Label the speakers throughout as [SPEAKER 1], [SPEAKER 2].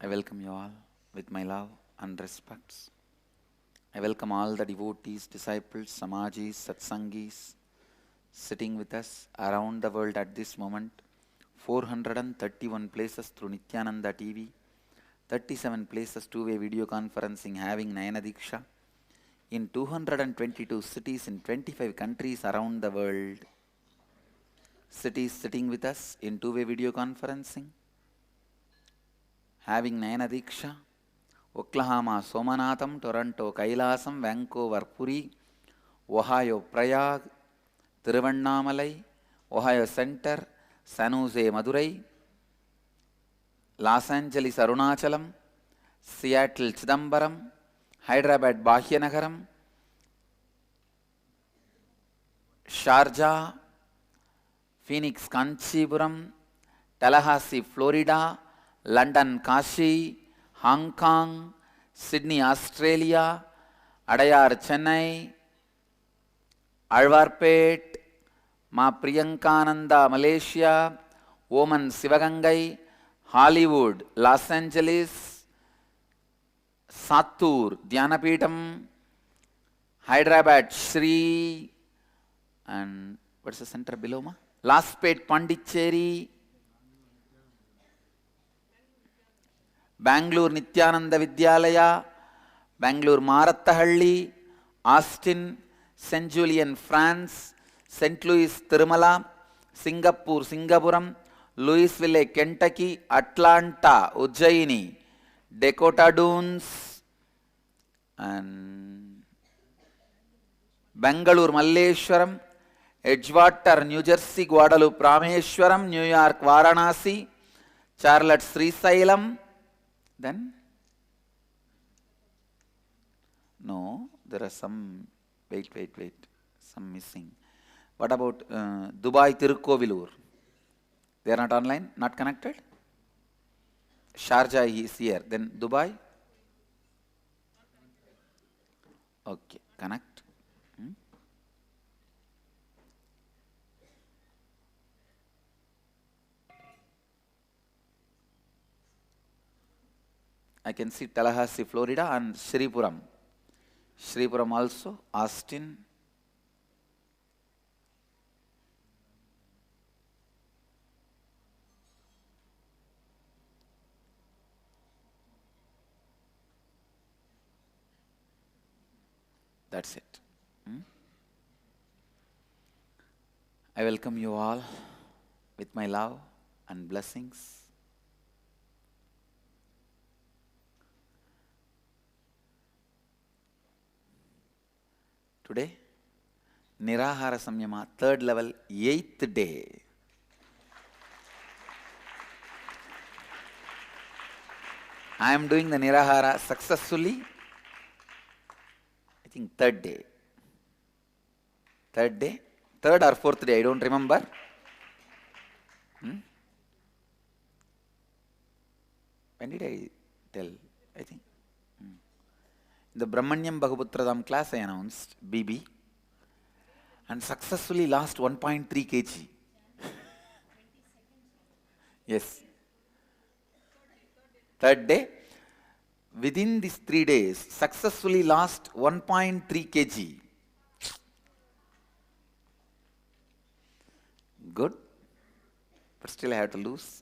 [SPEAKER 1] I welcome you all with my love and respects. I welcome all the devotees, disciples, samajis, satsangis sitting with us around the world at this moment. 431 places through Nityananda TV, 37 places two-way video conferencing having Nayana Diksha, in 222 cities in 25 countries around the world. Cities sitting with us in two-way video conferencing having Nayana Diksha, Oklahoma, Somanatham, Toronto, Kailasam, Vancouver, Puri, Ohio, Prayag, Tiruvannamalai, Ohio Center, San Jose, Madurai, Los Angeles, Arunachalam, Seattle, Chidambaram, Hyderabad, Bhagyanagaram, Sharjah, Phoenix, Kanchipuram, Tallahassee, Florida, London, Kashi, Hong Kong, Sydney, Australia, Adayar, Chennai, Alvarpet, Ma Priyankananda, Malaysia, Oman, Sivagangai, Hollywood, Los Angeles, Sattur, Dhyanapitham, Hyderabad, Sri, and what's the center below ma? Laspet, Pondicherry, Bangalore, Nityananda Vidyalaya, Bangalore, Marattahalli, Austin, St. Julien, France, St. Louis, Tirumala, Singapore, Singapuram, Louisville, Kentucky, Atlanta, Ujjaini, Dakota Dunes, and Bangalore, Malleshwaram, Edgewater, New Jersey, Guadalupe, Rameshwaram, New York, Varanasi, Charlotte, Srisailam. Then? No, there are some, wait, some missing. What about Dubai, Tirukkovilur? They are not online, not connected? Sharjah is here. Then Dubai? Okay, connect. I can see Tallahassee, Florida, and Shripuram. Shripuram also, Austin. That's it. I welcome you all with my love and blessings. Today, Nirahara Samyama, third level, 8th day. I am doing the Nirahara successfully. I think third day. Third day? Third or fourth day, I don't remember. When did I tell? I think. The Brahmanyam Bhagavutradam class I announced, BB, and successfully lost 1.3 kg. Yes. Third day, within these 3 days, successfully lost 1.3 kg. Good, but still I have to lose.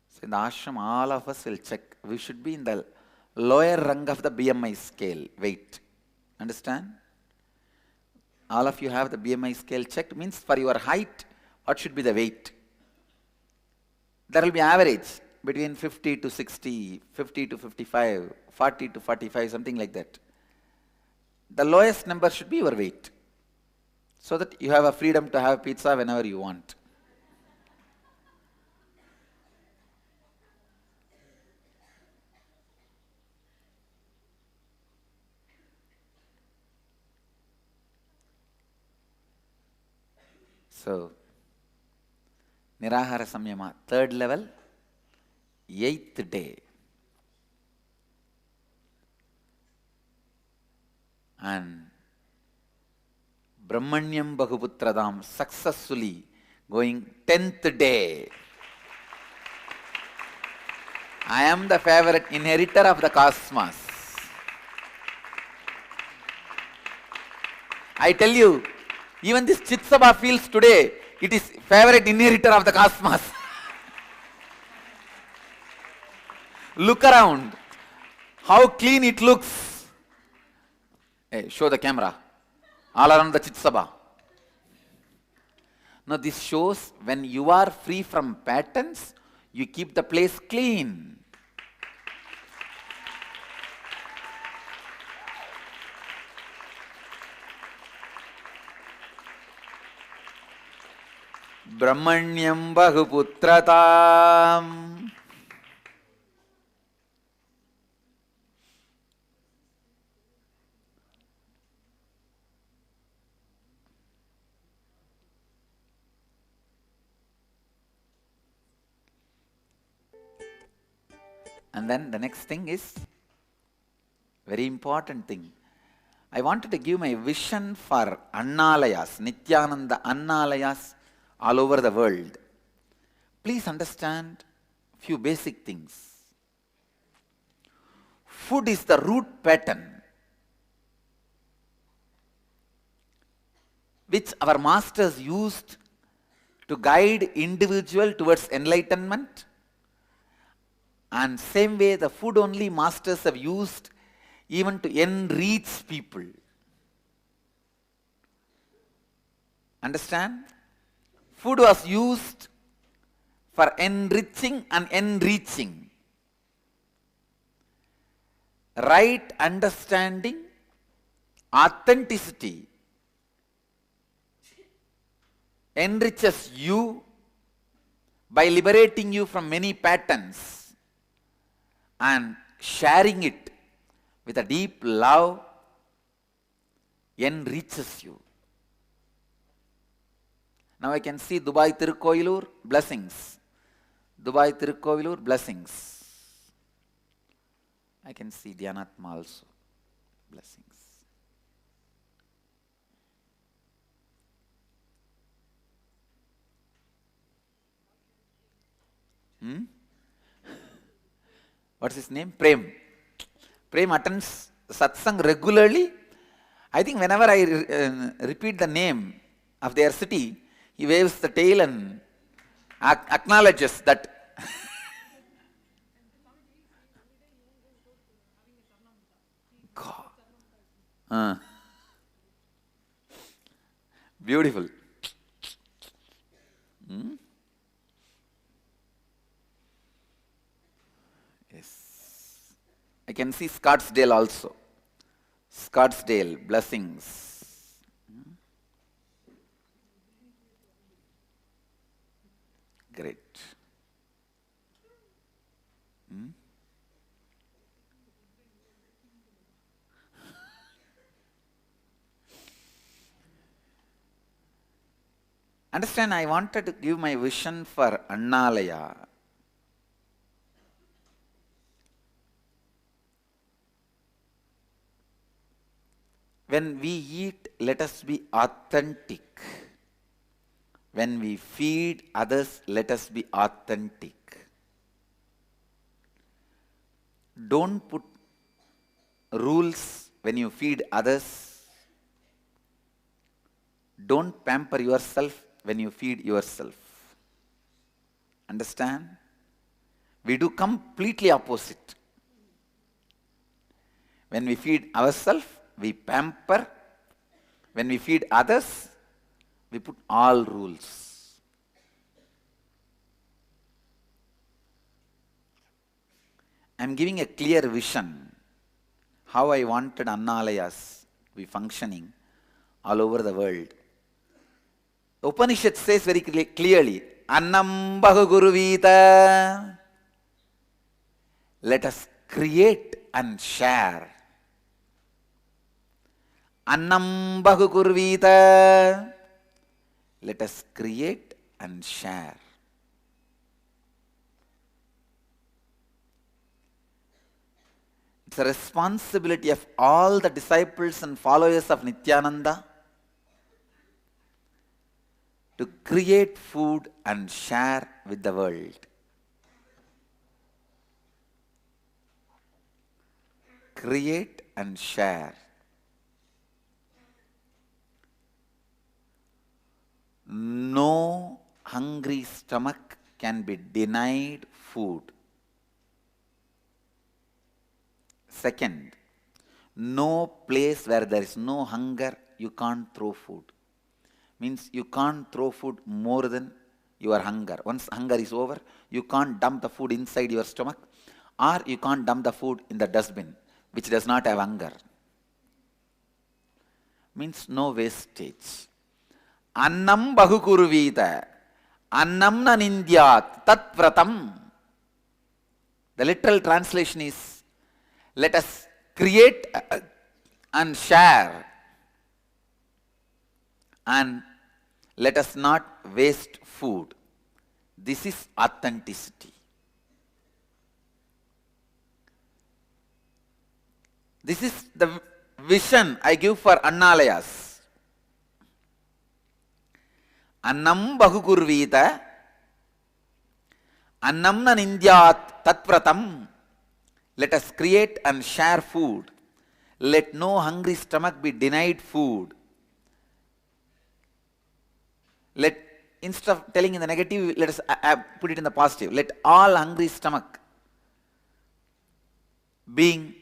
[SPEAKER 1] So in the ashram, all of us will check. We should be in the lower rung of the BMI scale, weight. Understand? All of you have the BMI scale checked. Means for your height, what should be the weight? There will be average between 50 to 60, 50 to 55, 40 to 45, something like that. The lowest number should be your weight, so that you have a freedom to have pizza whenever you want. So, Nirahara Samyama, third level, 8th day. And Brahmanyam Bhagavutradam successfully going 10th day. I am the favorite inheritor of the cosmos. I tell you, even this Chit Sabha feels today, it is favorite inheritor of the cosmos. Look around, how clean it looks. Hey, show the camera. All around the Chit Sabha. Now this shows when you are free from patterns, you keep the place clean. Brahmanyam Bahuputratam. And then the next thing is very important thing. I wanted to give my vision for Annalayas, Nityananda Annalayas all over the world. Please understand few basic things. Food is the root pattern which our masters used to guide individual towards enlightenment, and same way the food only masters have used even to enrich people. Understand? Food was used for enriching and enriching. Right understanding, authenticity enriches you by liberating you from many patterns and sharing it with a deep love enriches you. Now I can see Dubai Tirukkovilur, blessings. Dubai Tirukkovilur, blessings. I can see Dhyanatma also, blessings. What's his name? Prem. Prem attends satsang regularly. I think whenever I repeat the name of their city, he waves the tail and acknowledges that. God. Beautiful. Yes. I can see Scottsdale also. Scottsdale, blessings. Great. Understand, I wanted to give my vision for Annalaya. When we eat, let us be authentic. When we feed others, let us be authentic. Don't put rules when you feed others. Don't pamper yourself when you feed yourself. Understand? We do completely opposite. When we feed ourselves, we pamper. When we feed others, we put all rules. I am giving a clear vision how I wanted Annalayas to be functioning all over the world. The Upanishad says very clearly, Annam Bahuguruvita. Let us create and share. Annam Bahuguruvita. Let us create and share. It's a responsibility of all the disciples and followers of Nityananda to create food and share with the world. Create and share. No hungry stomach can be denied food. Second, no place where there is no hunger, you can't throw food. Means you can't throw food more than your hunger. Once hunger is over, you can't dump the food inside your stomach, or you can't dump the food in the dustbin, which does not have hunger. Means no wastage. Annam bahukurvita, annam na nindyat, tat vratam. The literal translation is, let us create and share, and let us not waste food. This is authenticity. This is the vision I give for Annalayas. Annam bahukurvita, annam na nindyat tatpratam. Let us create and share food. Let no hungry stomach be denied food. Let, instead of telling in the negative, let us put it in the positive. Let all hungry stomach being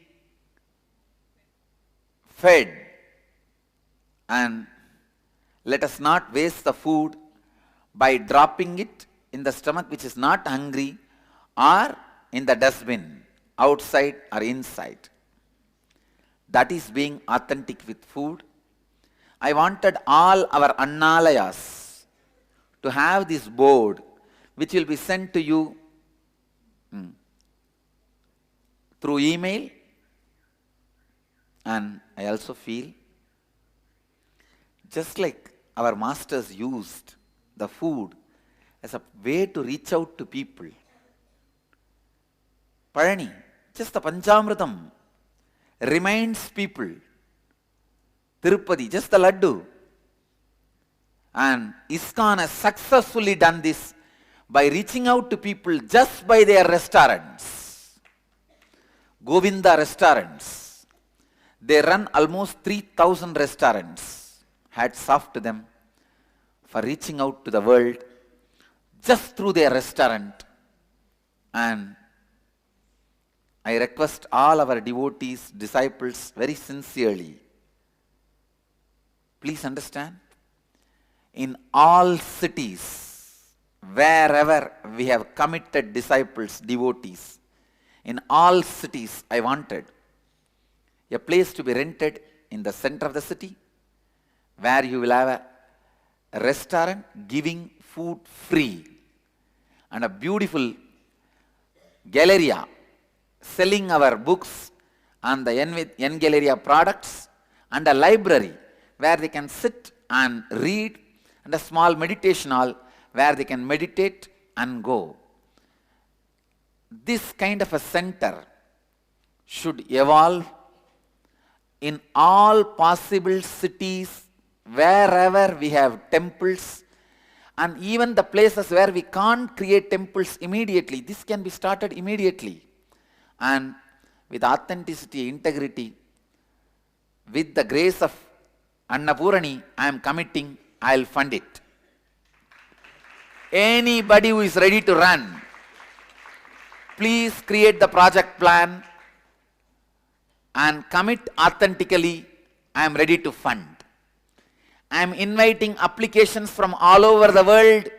[SPEAKER 1] fed, and let us not waste the food by dropping it in the stomach which is not hungry, or in the dustbin, outside or inside. That is being authentic with food. I wanted all our Annalayas to have this board, which will be sent to you through email. And I also feel, just like our masters used the food as a way to reach out to people. Palani, just the Panchamritam reminds people. Tirupati, just the Laddu. And ISKCON has successfully done this by reaching out to people just by their restaurants. Govinda restaurants. They run almost 3,000 restaurants. Hats off to them for reaching out to the world just through their restaurant. And I request all our devotees, disciples very sincerely, please understand, in all cities, wherever we have committed disciples, devotees, in all cities I wanted a place to be rented in the center of the city, where you will have a restaurant giving food free, and a beautiful galleria selling our books and the N Galleria products, and a library where they can sit and read, and a small meditation hall where they can meditate and go. This kind of a center should evolve in all possible cities, wherever we have temples, and even the places where we can't create temples immediately. This can be started immediately. And with authenticity, integrity, with the grace of Annapurani, I am committing, I will fund it. Anybody who is ready to run, please create the project plan and commit authentically. I am ready to fund. I am inviting applications from all over the world,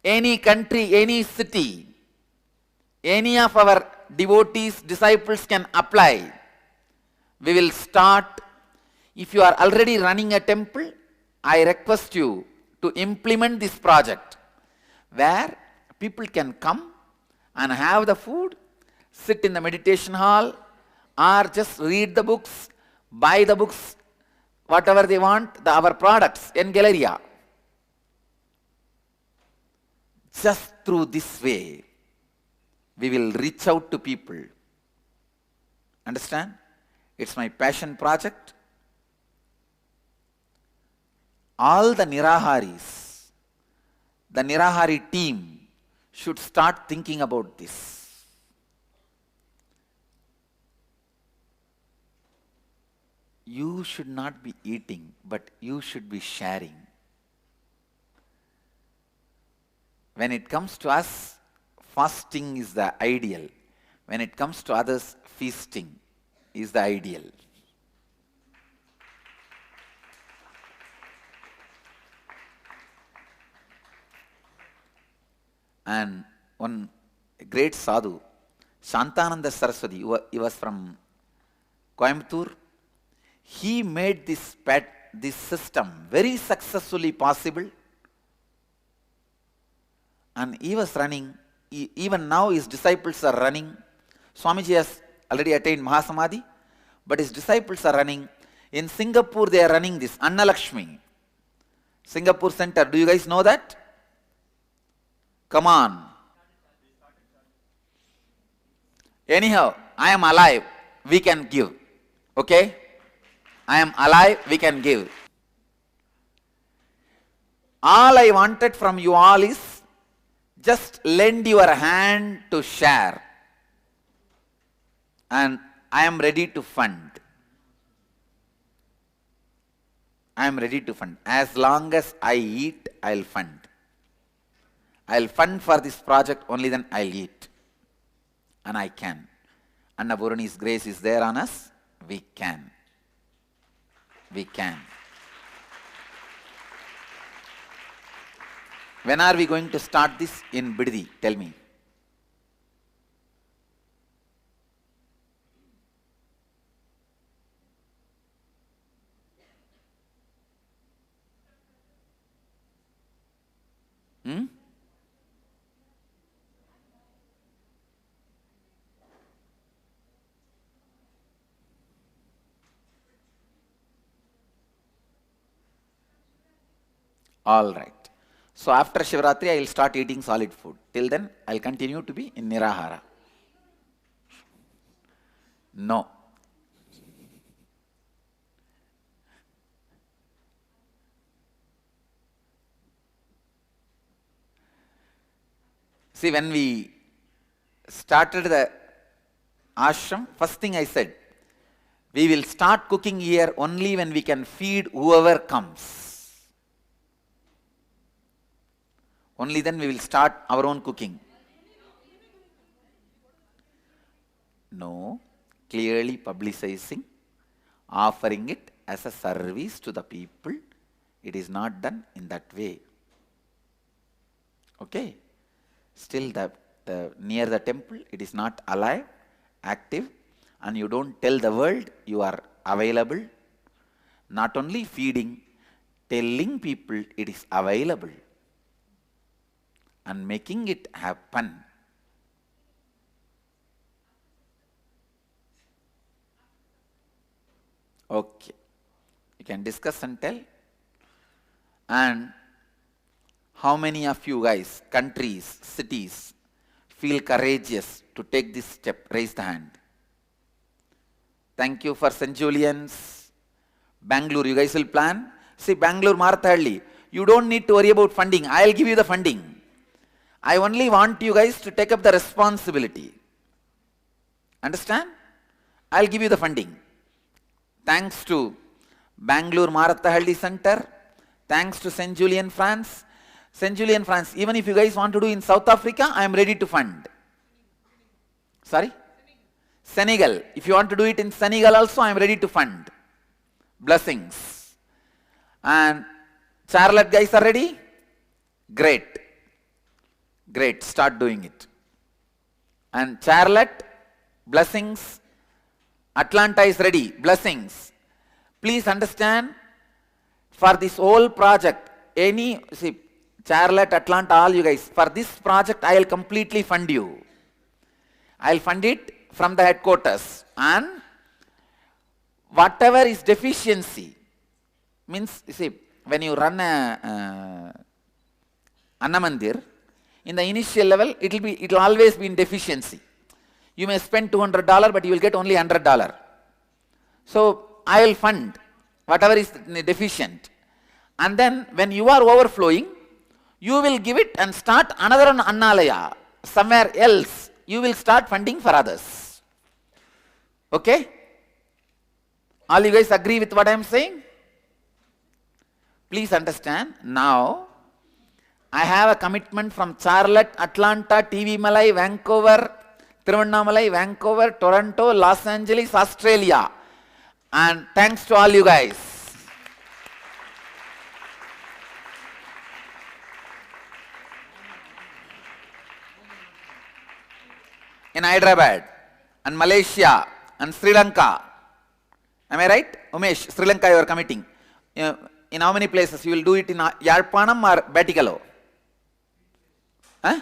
[SPEAKER 1] any country, any city. Any of our devotees, disciples can apply. We will start. If you are already running a temple, I request you to implement this project, where people can come and have the food, sit in the meditation hall, or just read the books, buy the books, whatever they want, our products in Galleria. Just through this way, we will reach out to people. Understand? It's my passion project. All the Niraharis the Nirahari team should start thinking about this. You should not be eating, but you should be sharing. When it comes to us, fasting is the ideal. When it comes to others, feasting is the ideal. And one great sadhu, Shantananda Saraswati, he was from Coimbatore. He made this system very successfully possible. And he was running, even now his disciples are running. Swamiji has already attained Mahasamadhi, but his disciples are running. In Singapore, they are running this, Anna Lakshmi. Singapore Center, do you guys know that? Come on. Anyhow, I am alive, we can give. Okay? I am alive, we can give. All I wanted from you all is just lend your hand to share. And I am ready to fund. I am ready to fund. As long as I eat, I will fund. I will fund for this project, only then I will eat. And I can. Annapurani's grace is there on us. We can. We can. When are we going to start this in Biddi? Tell me. All right. So after Shivratri, I will start eating solid food. Till then, I will continue to be in Nirahara. No. See, when we started the ashram, first thing I said, we will start cooking here only when we can feed whoever comes. Only then we will start our own cooking. No, clearly publicizing, offering it as a service to the people. It is not done in that way. Okay. Still near the temple, it is not alive, active, and you don't tell the world you are available. Not only feeding, telling people it is available and making it happen. Okay. You can discuss and tell. And how many of you guys, countries, cities, feel courageous to take this step? Raise the hand. Thank you for St. Julian's. Bangalore, you guys will plan? See, Bangalore, Marathahalli, you don't need to worry about funding. I will give you the funding. I only want you guys to take up the responsibility. Understand? I will give you the funding. Thanks to Bangalore Marathahalli Center, thanks to St. Julian, France. St. Julian, France, even if you guys want to do in South Africa, I am ready to fund. Sorry? Senegal. If you want to do it in Senegal also, I am ready to fund. Blessings. And Charlotte guys are ready? Great. Great. Start doing it. And Charlotte, blessings. Atlanta is ready. Blessings. Please understand, for this whole project, Charlotte, Atlanta, all you guys, for this project, I will completely fund you. I will fund it from the headquarters. And whatever is deficiency, means, when you run a Annamandir, in the initial level, it will always be in deficiency. You may spend $200, but you will get only $100. So I will fund whatever is deficient. And then when you are overflowing, You will give it and start another Annalaya. Somewhere else, you will start funding for others. Okay? All you guys agree with what I am saying? Please understand, now I have a commitment from Charlotte, Atlanta, TV Malay, Vancouver, Tiruvannamalai, Vancouver, Toronto, Los Angeles, Australia. And thanks to all you guys. In Hyderabad, and Malaysia, and Sri Lanka. Am I right? Umesh, Sri Lanka you are committing. In how many places? You will do it in Yarpanam or Batikalo? Huh?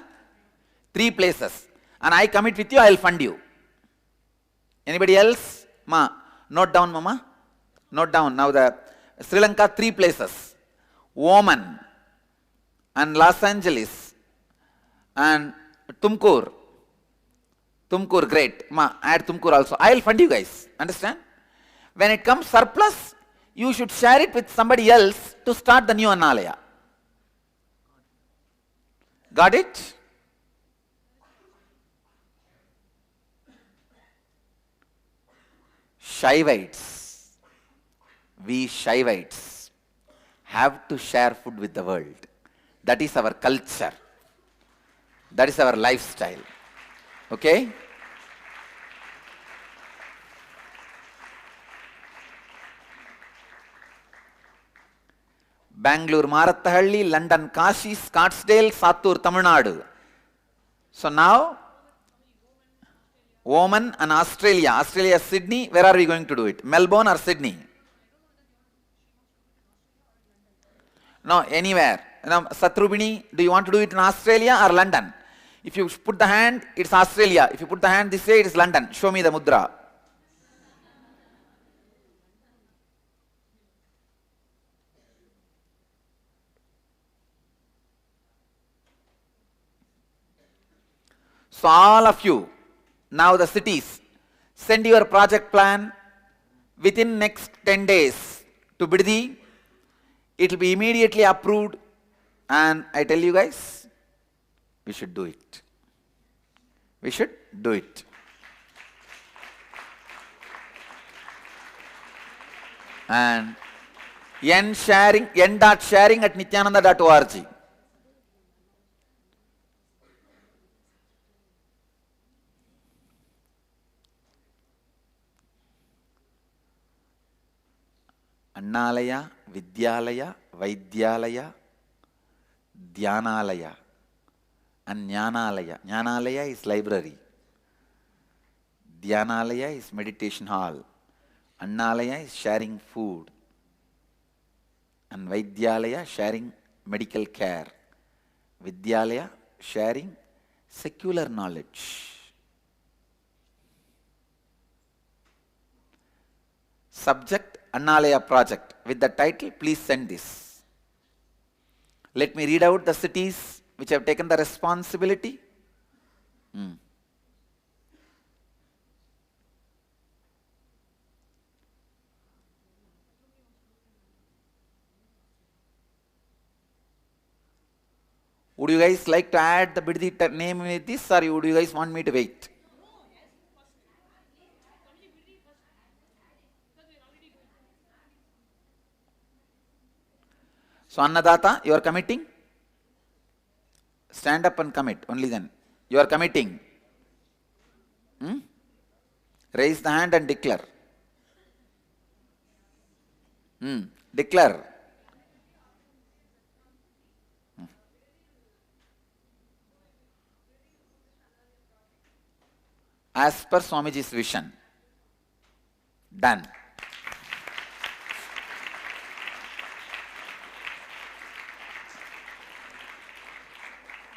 [SPEAKER 1] 3 places. And I commit with you, I will fund you. Anybody else? Ma, note down, Mama. Note down. Now the Sri Lanka 3 places. Oman and Los Angeles and Tumkur. Tumkur, great. Ma, add Tumkur also. I will fund you guys. Understand? When it comes surplus, you should share it with somebody else to start the new Annalaya. Got it? Shaivites, we Shaivites have to share food with the world. That is our culture. That is our lifestyle. Okay? Bangalore, Marathahalli, London, Kashi, Scottsdale, Sattur, Tamil Nadu. So now, Oman and Australia. Australia, Sydney. Where are we going to do it? Melbourne or Sydney? No, anywhere. Now, Satrubini, do you want to do it in Australia or London? If you put the hand, it's Australia. If you put the hand this way, it is London. Show me the mudra. So all of you, now the cities, send your project plan within next 10 days to Biddi. It will be immediately approved, and I tell you guys, we should do it. We should do it. And n.sharing at nityananda.org. Annalaya, Vidyalaya, Vaidyalaya, Dhyanalaya, and Jnanalaya. Jnanalaya is library. Dhyanalaya is meditation hall. Annalaya is sharing food. And Vaidyalaya sharing medical care. Vidyalaya sharing secular knowledge. Subject Annalaya project. With the title, please send this. Let me read out the cities which have taken the responsibility. Would you guys like to add the Biddi name with this, or would you guys want me to wait? So Annadata, you are committing? Stand up and commit, only then. You are committing. Raise the hand and declare. Declare. As per Swamiji's vision. Done.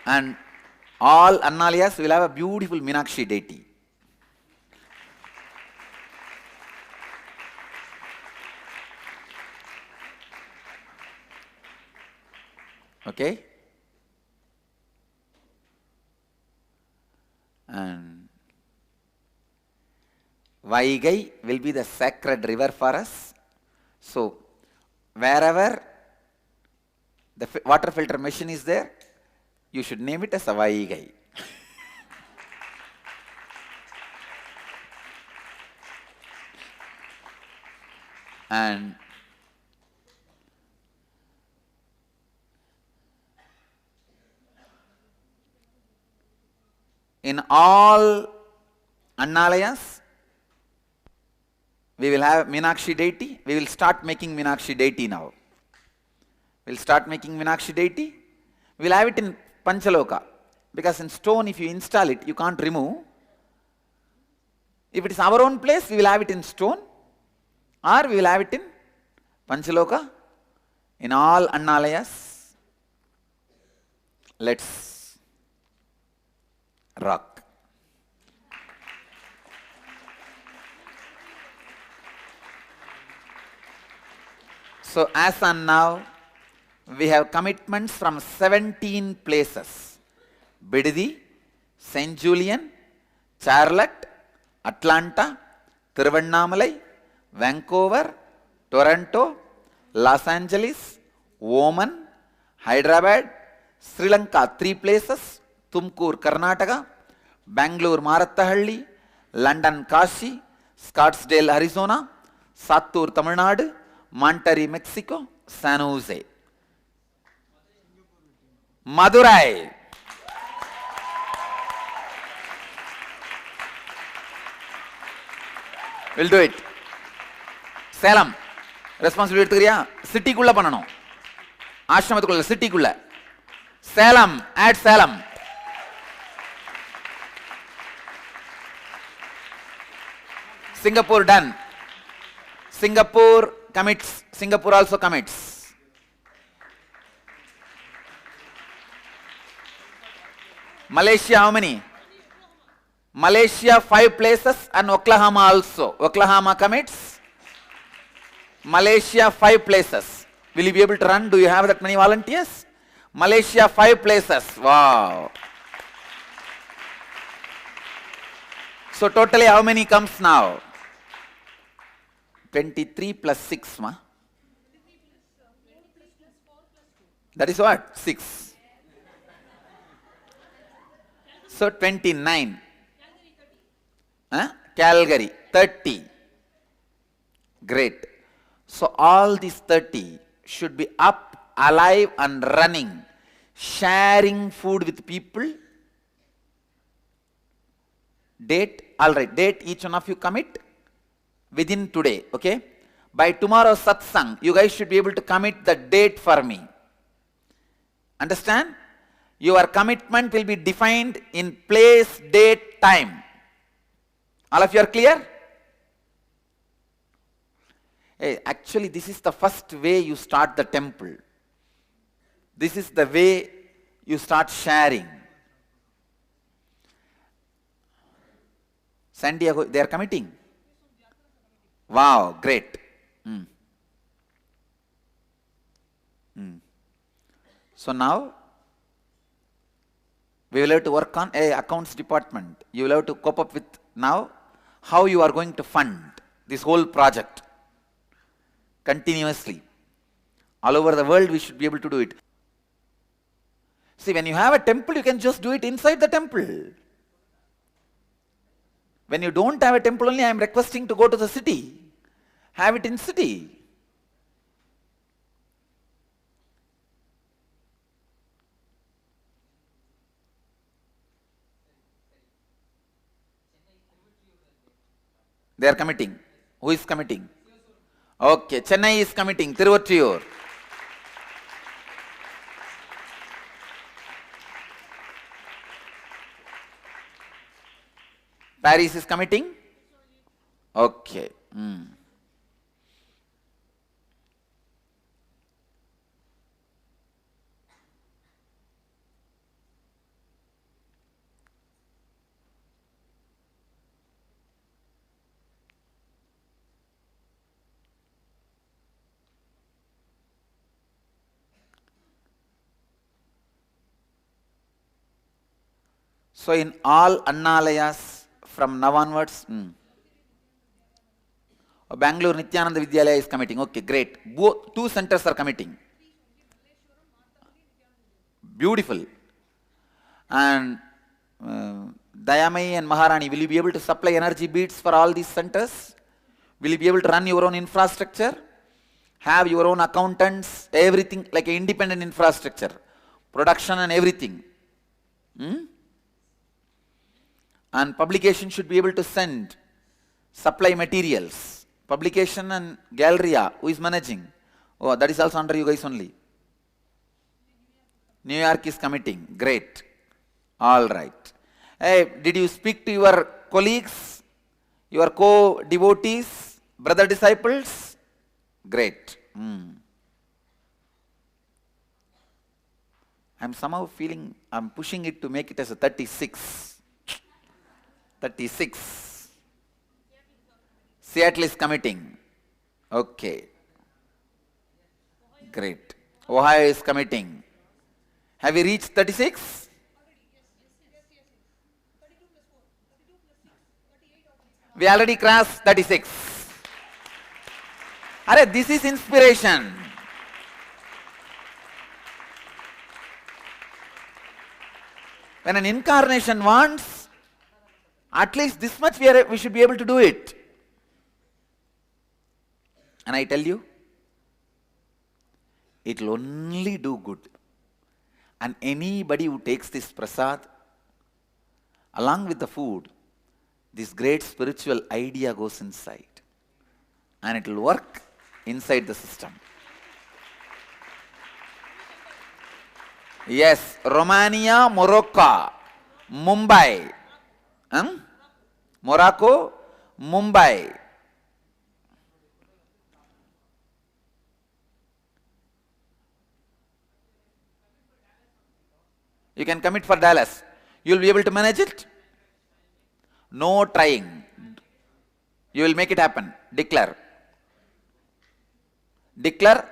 [SPEAKER 1] And all Annalayas will have a beautiful Meenakshi deity. Okay? And Vaigai will be the sacred river for us. So, wherever The water filter machine is there. You should name it as Savaigai. And in all Annalayas, we will have Meenakshi deity. We will start making Meenakshi deity now. We will start making Meenakshi deity. We will have it in Panchaloka. Because in stone, if you install it, you can't remove. If it is our own place, we will have it in stone. Or we will have it in Panchaloka. In all Annalayas, let's rock. So as on now, we have commitments from 17 places. Bidadi, St. Julian, Charlotte, Atlanta, Tiruvannamalai, Vancouver, Toronto, Los Angeles, Oman, Hyderabad, Sri Lanka 3 places, Tumkur, Karnataka, Bangalore, Marathahalli, London, Kashi, Scottsdale, Arizona, Sattur, Tamil Nadu, Monterrey, Mexico, San Jose, Madurai. We'll do it. Salem. Responsibility எடுத்துக்கிறியா? சிட்டிக்குள்ள பண்ணணும். ஆசிரமத்துக்குள்ள சிட்டிக்குள்ள. Salem, add Salem. Singapore done. Singapore commits. Singapore also commits. Malaysia how many? Malaysia 5 places and Oklahoma also. Oklahoma commits. Malaysia 5 places. Will you be able to run? Do you have that many volunteers? Malaysia 5 places. Wow. So totally how many comes now? 23 plus 6, ma? That is what? 6. So 29. Calgary 30. Great. So all these 30 should be up, alive and running, sharing food with people. Date, alright, date each one of you commit within today, okay? By tomorrow's satsang, you guys should be able to commit the date for me. Understand? Your commitment will be defined in place, date, time. All of you are clear? Hey, actually, this is the first way you start the temple. This is the way you start sharing. San Diego, they are committing. Wow, great. So now, we will have to work on accounts department. You will have to cope up with now how you are going to fund this whole project continuously. All over the world, we should be able to do it. See, when you have a temple, you can just do it inside the temple. When you don't have a temple only, I am requesting to go to the city. Have it in city. They are committing. Who is committing? Okay, Chennai is committing. Tiruvattiur. Paris is committing? Okay. So in all Annalayas from now onwards, Bangalore Nityananda Vidyalaya is committing. Okay, great. Both 2 centers are committing. Beautiful. And Dayamai and Maharani, will you be able to supply energy beads for all these centers? Will you be able to run your own infrastructure? Have your own accountants, everything like an independent infrastructure, production and everything. And publication should be able to send, supply materials. Publication and Galleria, who is managing? Oh, that is also under you guys only. New York is committing. Great. All right. Hey, did you speak to your colleagues, your co-devotees, brother disciples? Great. I'm somehow feeling, I'm pushing it to make it as a 36. 36. Seattle is committing. Okay. Great. Ohio is committing. Have we reached 36? We already crossed 36. Arey, this is inspiration. When an incarnation wants, at least this much we should be able to do it. And I tell you, it will only do good. And anybody who takes this prasad, along with the food, this great spiritual idea goes inside. And it will work inside the system. Yes, Romania, Morocco, Mumbai. Morocco, Mumbai. You can commit for Dallas. You will be able to manage it? No trying. You will make it happen. Declare. Declare.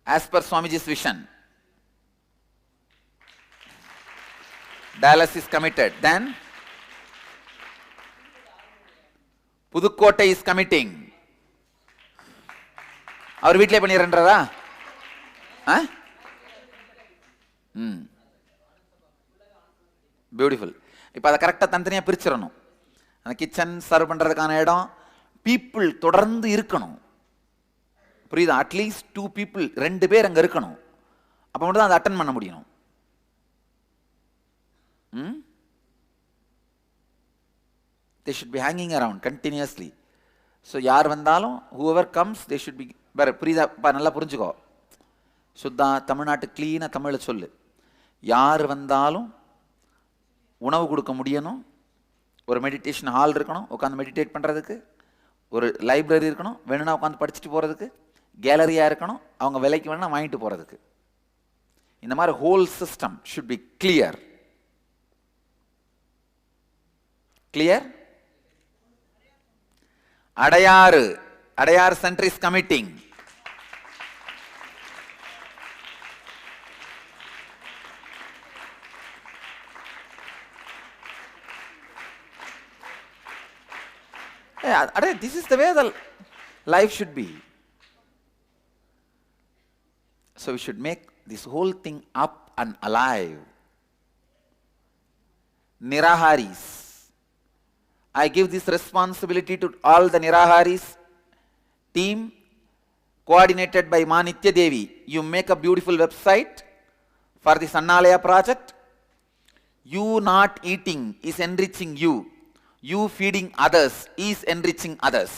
[SPEAKER 1] As per Swamiji's vision. Dallas is committed. Then Pudukkottai is committing. அவர் வீட்டிலே பண்ணிடுறா? Beautiful. இப்போ அதை கரெக்டாக தனித்தனியாக பிரிச்சிடணும். அந்த kitchen serve பண்ணுறதுக்கான இடம், people தொடர்ந்து இருக்கணும். புரியுதா? அட்லீஸ்ட் 2 people, 2 பேர் அங்கே இருக்கணும். அப்போ மட்டும் தான் அதை அட்டன் பண்ண முடியும். They should be hanging around continuously. So யார் வந்தாலும், whoever comes, they should be. புரியுதா? நல்லா புரிஞ்சுக்கோ. சுத்தா தமிழ்நாட்டு கிளீனாக தமிழில் சொல்லு. யார் வந்தாலும் உணவு கொடுக்க முடியணும். ஒரு மெடிடேஷன் ஹால் இருக்கணும், உட்காந்து மெடிடேட் பண்ணுறதுக்கு. ஒரு லைப்ரரி இருக்கணும், வேணும்னா உட்காந்து படிச்சுட்டு போகிறதுக்கு. கேலரியாக இருக்கணும், அவங்க விலைக்கு வேணும்னா வாங்கிட்டு போகிறதுக்கு. இந்த மாதிரி whole system should be clear. Clear? Adyar, Adyar center is committing. This is the way the life should be. So we should make this whole thing up and alive. Niraharis. I give this responsibility to all the Niraharis team, coordinated by Ma Nitya Devi. You make a beautiful website for this Annalaya project. You not eating is enriching you. You feeding others is enriching others.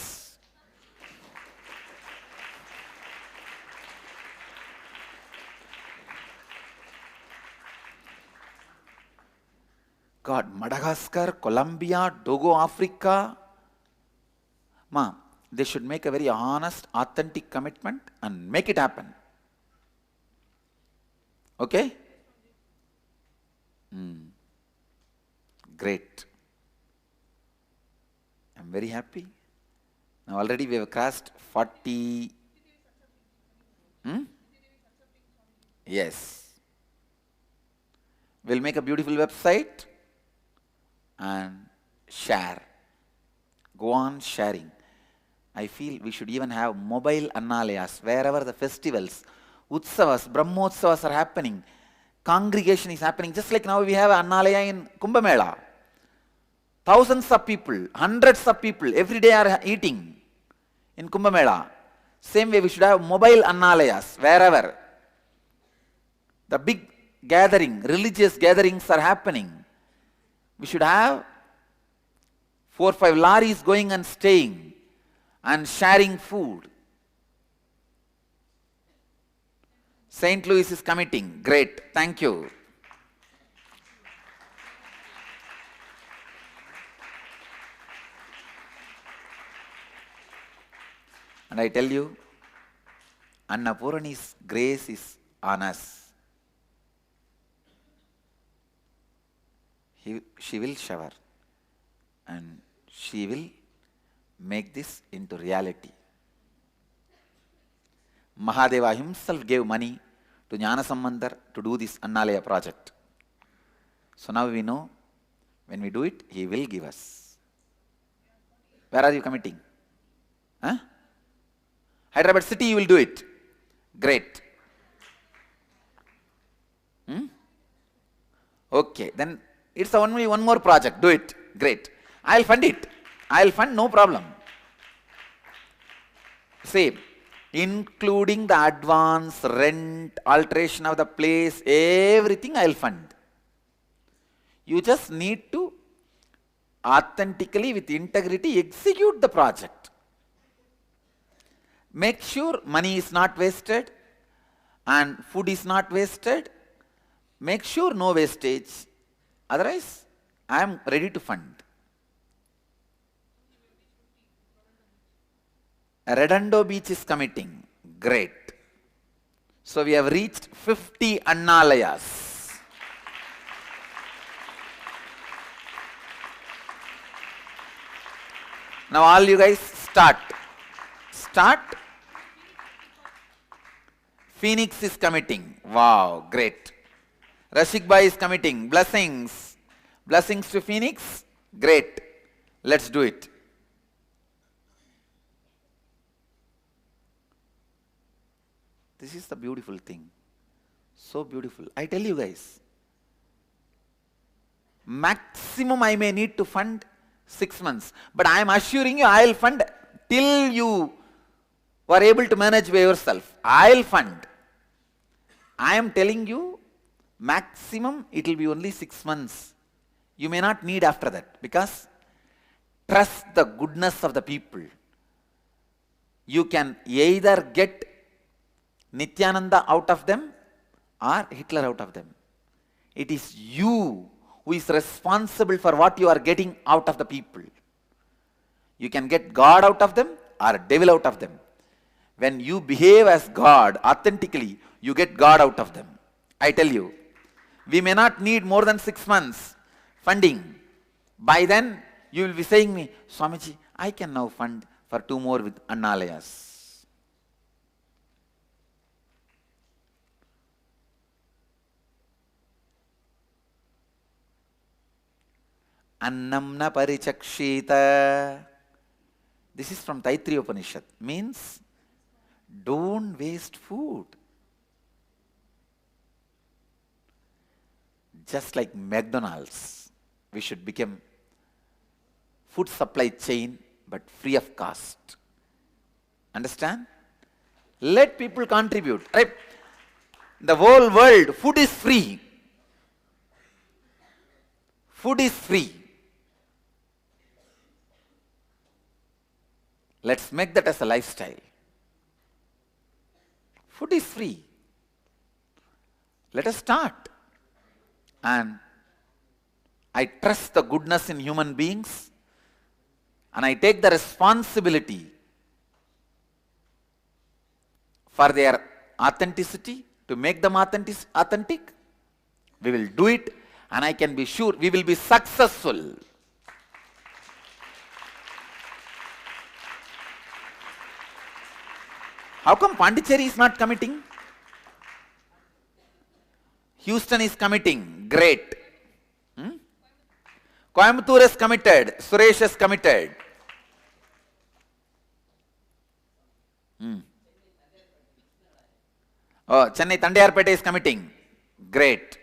[SPEAKER 1] God, Madagascar, Colombia, Togo, Africa. Ma, they should make a very honest, authentic commitment and make it happen. Okay? Great. I'm very happy. Now already we have crossed 40. Yes. We'll make a beautiful website and share. Go on sharing. I feel we should even have mobile Annalayas wherever the festivals, Utsavas, Brahmotsavas are happening. Congregation is happening. Just like now we have Annalaya in Kumbh Mela. Thousands of people, hundreds of people every day are eating in Kumbh Mela. Same way we should have mobile Annalayas wherever the big gathering, religious gatherings are happening. We should have 4 or 5 lorries going and staying and sharing food. St. Louis is committing. Great. Thank you. And I tell you, Annapurani's grace is on us. She will shower and she will make this into reality. Mahadeva himself gave money to Jnanasambandar to do this Annalaya project. So now we know when we do it, he will give us. Where are you committing? Huh? Hyderabad city, you will do it. Great. Okay, then it's only one more project. Do it. Great. I'll fund it. I'll fund, no problem. See, including the advance, rent, alteration of the place, everything I'll fund. You just need to authentically, with integrity, execute the project. Make sure money is not wasted and food is not wasted. Make sure no wastage. Otherwise, I am ready to fund. Redondo Beach is committing. Great. So we have reached 50 Annalayas. Now all you guys start. Start. Phoenix is committing. Wow, great. Rashik Bhai is committing. Blessings. Blessings to Phoenix. Great. Let's do it. This is the beautiful thing. So beautiful. I tell you guys, maximum I may need to fund 6 months. But I am assuring you, I will fund till you are able to manage by yourself. I will fund. I am telling you, maximum it will be only 6 months. You may not need after that, because trust the goodness of the people. You can either get Nityananda out of them or Hitler out of them. It is you who is responsible for what you are getting out of the people. You can get God out of them or devil out of them. When you behave as God authentically, you get God out of them. I tell you, we may not need more than 6 months funding. By then, you will be saying me, Swamiji, I can now fund for 2 more with Annalayas. Annamna parichakshita. This is from Taittiriya Upanishad. Means, don't waste food. Just like McDonald's, we should become food supply chain, but free of cost. Understand? Let people contribute. Right? The whole world, food is free. Food is free. Let's make that as a lifestyle. Food is free. Let us start. And I trust the goodness in human beings, and I take the responsibility for their authenticity, to make them authentic. We will do it, and I can be sure we will be successful. How come Pondicherry is not committing? Houston is committing. Great. Coimbatore is committed. Suresh is committed. Oh, Chennai Tandayarpeta is committing. Great.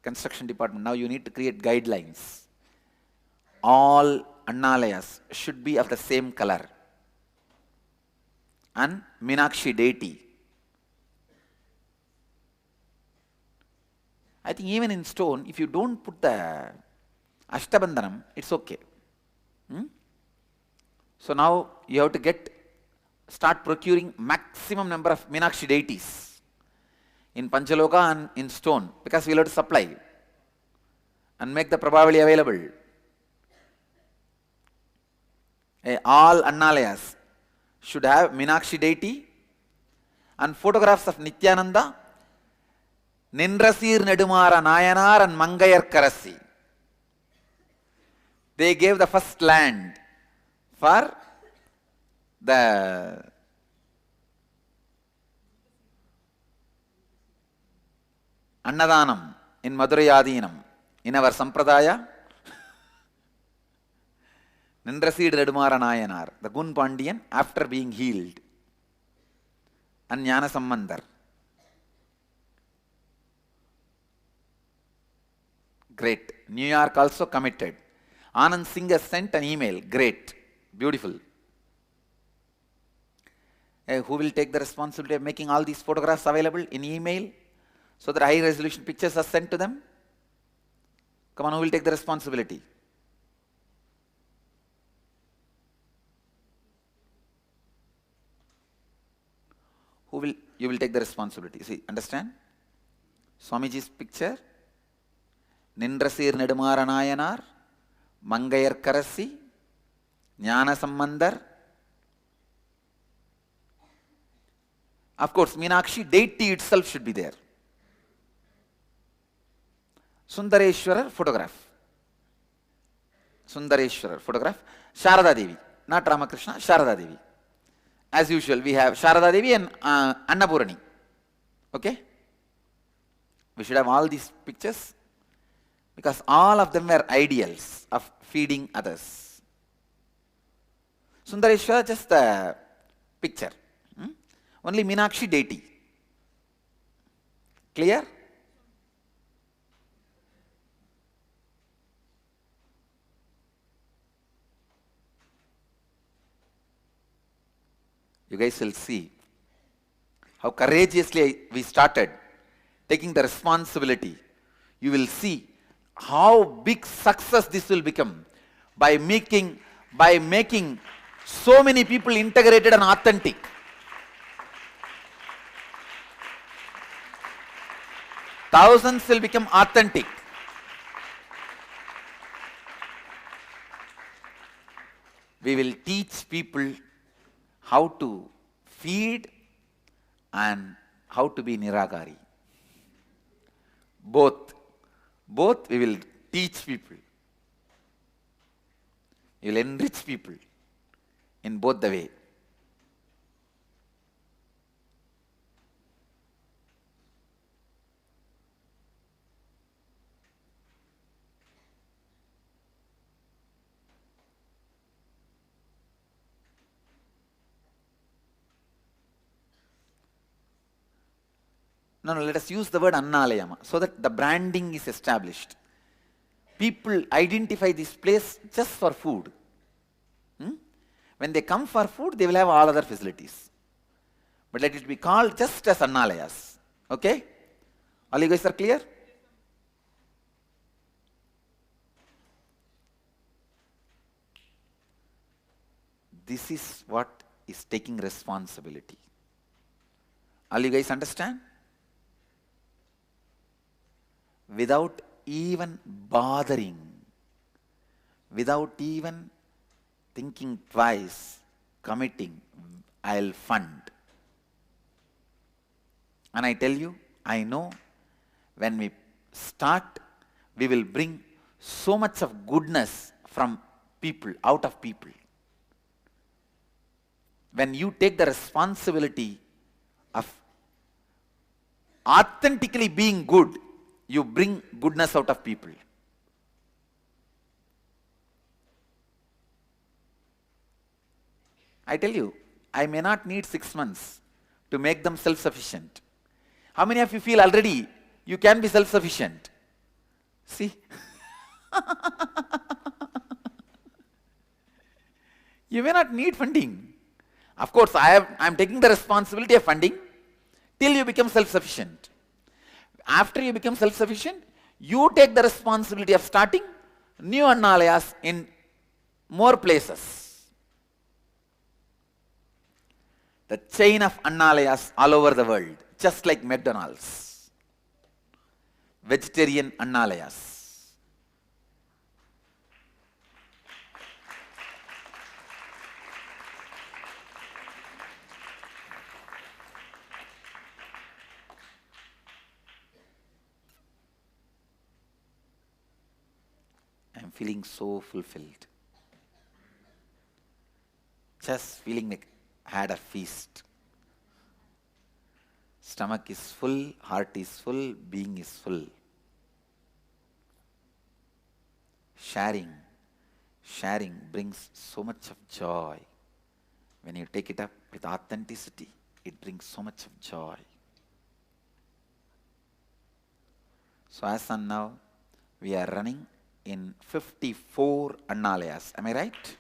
[SPEAKER 1] Construction department, now you need to create guidelines. All Annalayas should be of the same color. And Meenakshi deity. I think even in stone, if you don't put the Ashtabandhanam, it's okay. So now you have to start procuring maximum number of Meenakshi deities in Panchaloka and in stone, because we'll have to supply and make the Prabhavali available. All Annalayas should have Meenakshi deity and photographs of Nityananda, Nindrasir Nedumara Nayanar and Mangayar Karasi. They gave the first land for the Annadanam in Madurayadinam. In our Sampradaya, Nindrasir Nedumara Nayanar, the Gun Pandian, after being healed, and Jnana Sambandar. Great. New York also committed. Anand Singh has sent an email. Great. Beautiful. Who will take the responsibility of making all these photographs available in email so that high resolution pictures are sent to them? Come on, who will take the responsibility? You will take the responsibility. See, understand? Swamiji's picture, Nindrasir Nedumara Nayanar, Mangayar Karasi, Jnana Sambandar. Of course, Meenakshi deity itself should be there. Sundareshwarar photograph. Sundareshwarar photograph. Sharada Devi, not Ramakrishna, Sharada Devi. As usual, we have Sharada Devi and Annapurani. Okay? We should have all these pictures because all of them were ideals of feeding others. Sundareshwara, just the picture. Only Meenakshi deity. Clear? You guys will see how courageously we started taking the responsibility. You will see how big success this will become by making so many people integrated and authentic. Thousands will become authentic. We will teach people how to feed and how to be Niragari. Both we will teach people. You will enrich people in both the way. No, let us use the word Annalayama so that the branding is established. People identify this place just for food. When they come for food, they will have all other facilities. But let it be called just as Annalayas. Okay? All you guys are clear? This is what is taking responsibility. All you guys understand? Without even bothering, without even thinking twice, committing, I'll fund. And I tell you, I know when we start, we will bring so much of goodness from people, out of people. When you take the responsibility of authentically being good, you bring goodness out of people. I tell you, I may not need 6 months to make them self-sufficient. How many of you feel already you can be self-sufficient? See? You may not need funding. Of course, I am taking the responsibility of funding till you become self-sufficient. After you become self-sufficient, you take the responsibility of starting new Annalayas in more places. The chain of Annalayas all over the world, just like McDonald's. Vegetarian Annalayas. I am feeling so fulfilled. Just feeling like I had a feast. Stomach is full, heart is full, being is full. Sharing brings so much of joy. When you take it up with authenticity, it brings so much of joy. So as on now, we are running in 54 Annalayas. Am I right?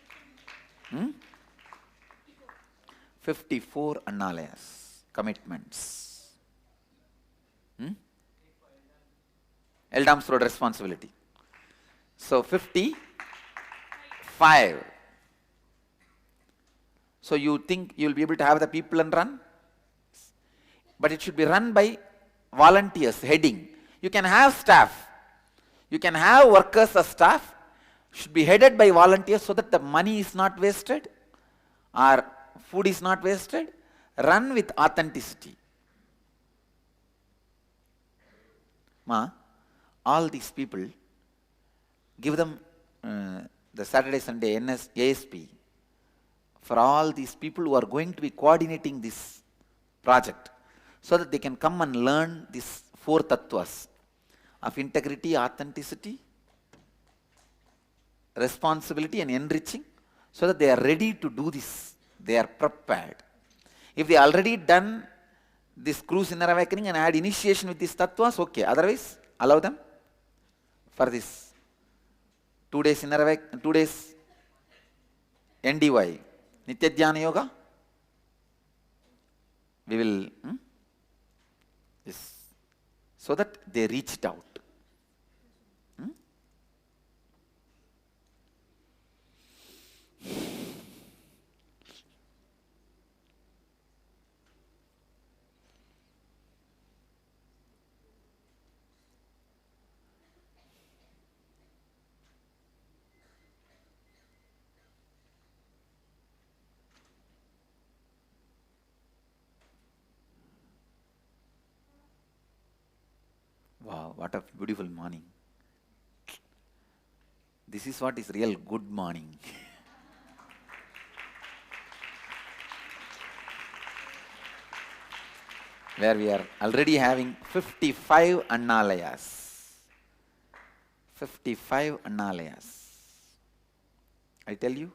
[SPEAKER 1] 54 Annalayas, commitments. Eldam's Road responsibility. So 55. So you think you'll be able to have the people and run? But it should be run by volunteers, heading. You can have staff. You can have workers as staff. Should be headed by volunteers so that the money is not wasted or food is not wasted. Run with authenticity. All these people, give them the Saturday, Sunday ASP for all these people who are going to be coordinating this project so that they can come and learn these 4 tattvas of integrity, authenticity, responsibility and enriching, so that they are ready to do this. They are prepared. If they already done this cruise inner awakening and had initiation with these tattvas, okay. Otherwise, allow them for this 2 days inner awakening, 2 days NDY, Nitya Dhyana Yoga. We will, so that they reached out. Wow, what a beautiful morning. This is what is real good morning. Where we are already having 55 Annalayas. 55 Annalayas. I tell you,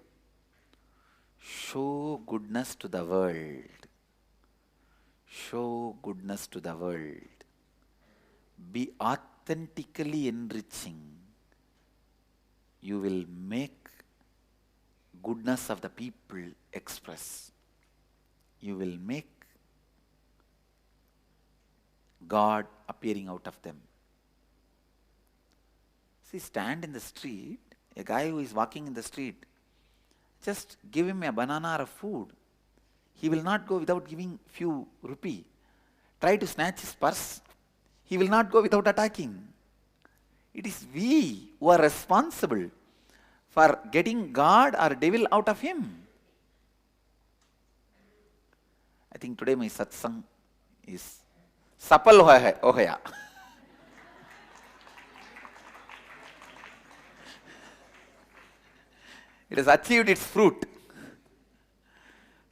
[SPEAKER 1] show goodness to the world. Show goodness to the world. Be authentically enriching. You will make goodness of the people express. You will make God appearing out of them. See, stand in the street, a guy who is walking in the street, just give him a banana or a food. He will not go without giving few rupee. Try to snatch his purse. He will not go without attacking. It is we who are responsible for getting God or devil out of him. I think today my satsang is Sapal Ohaya. It has achieved its fruit.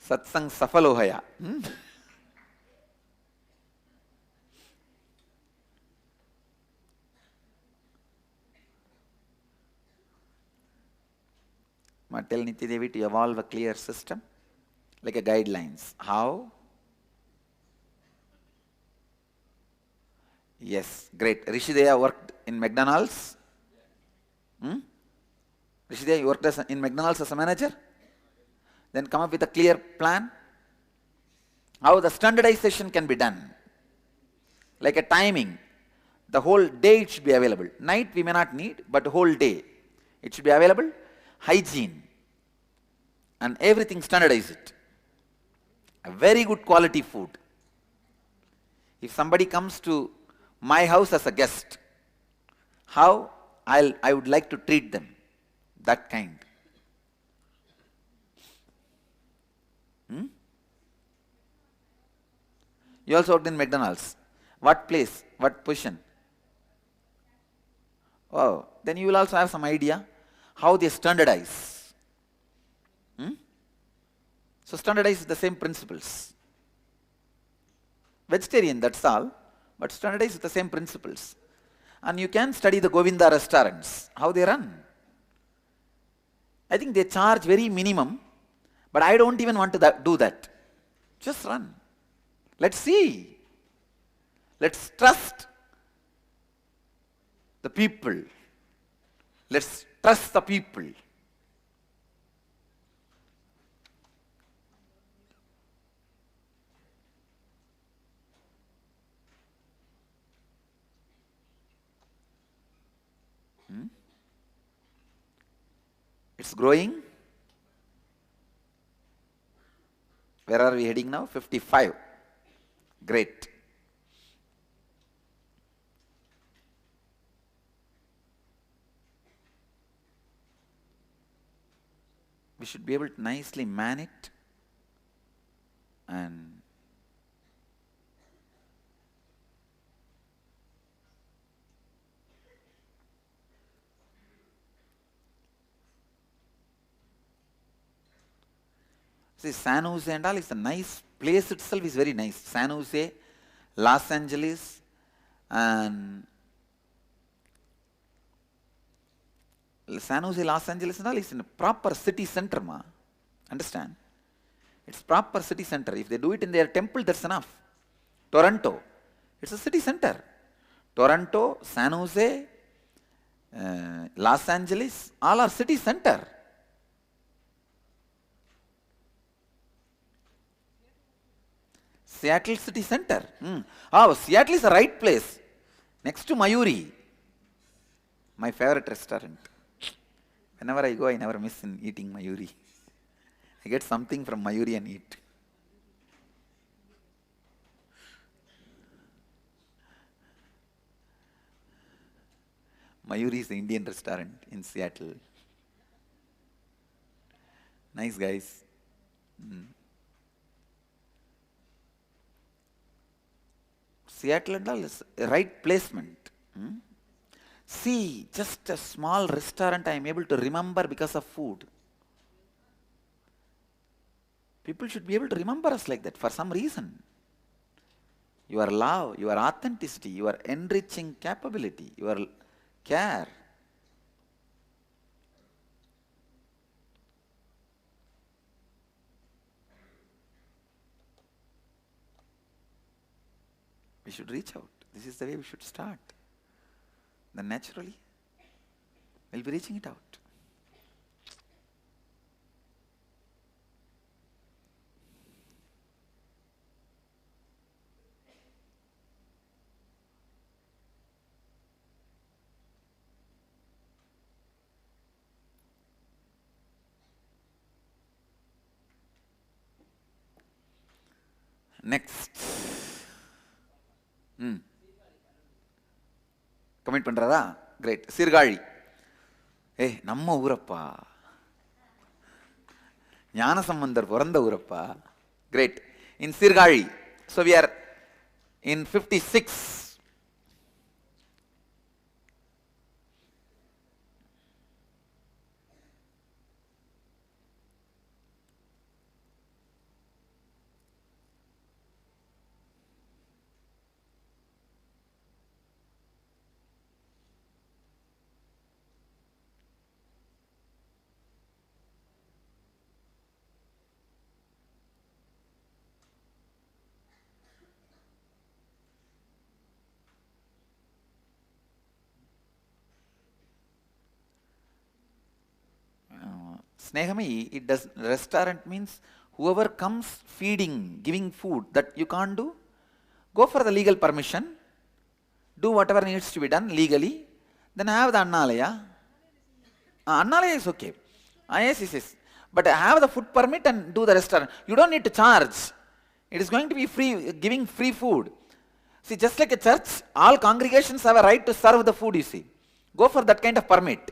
[SPEAKER 1] Satsang Safal Ohaya. Tell Nitya Devi to evolve a clear system, like a guidelines. How? Yes, great. Rishideya worked in McDonald's. Hmm? Rishideya, you worked in McDonald's as a manager? Then come up with a clear plan. How the standardization can be done. Like a timing. The whole day it should be available. Night we may not need, but the whole day it should be available. Hygiene. And everything standardize it. A very good quality food. If somebody comes to my house as a guest, how I would like to treat them. That kind. You also worked in McDonald's. What place? What position? Oh, then you will also have some idea how they standardize. So standardize the same principles. Vegetarian, that's all, but standardize with the same principles. And you can study the Govinda restaurants, how they run. I think they charge very minimum, but I don't even want to do that. Just run. Let's see. Let's trust the people. Let's trust the people. It's growing. Where are we heading now? 55. Great. We should be able to nicely man it and see, San Jose and all is a nice place itself, is very nice. San Jose, Los Angeles, and San Jose, Los Angeles and all is in a proper city center, ma. Understand? It's proper city center. If they do it in their temple, that's enough. Toronto, it's a city center. Toronto, San Jose, Los Angeles, all are city center. Seattle city center. Oh, Seattle is the right place. Next to Mayuri. My favorite restaurant. Whenever I go, I never miss in eating Mayuri. I get something from Mayuri and eat. Mayuri is the Indian restaurant in Seattle. Nice guys. Seattle and all is right placement. See, just a small restaurant I am able to remember because of food. People should be able to remember us like that for some reason. Your love, your authenticity, your enriching capability, your care. We should reach out. This is the way we should start. Then naturally, we'll be reaching it out. Next. Comment பண்றதா? Great. Sirgali. நம்ம ஊரப்பா. ஞானசம்பந்தர் பிறந்த ஊரப்பா. Great. In Sirgali. So we are in 56. Snehami, it does, restaurant means whoever comes feeding, giving food that you can't do, go for the legal permission, do whatever needs to be done legally, then have the Annalaya. Annalaya is okay. Yes. But have the food permit and do the restaurant. You don't need to charge. It is going to be free, giving free food. See, just like a church, all congregations have a right to serve the food, you see. Go for that kind of permit.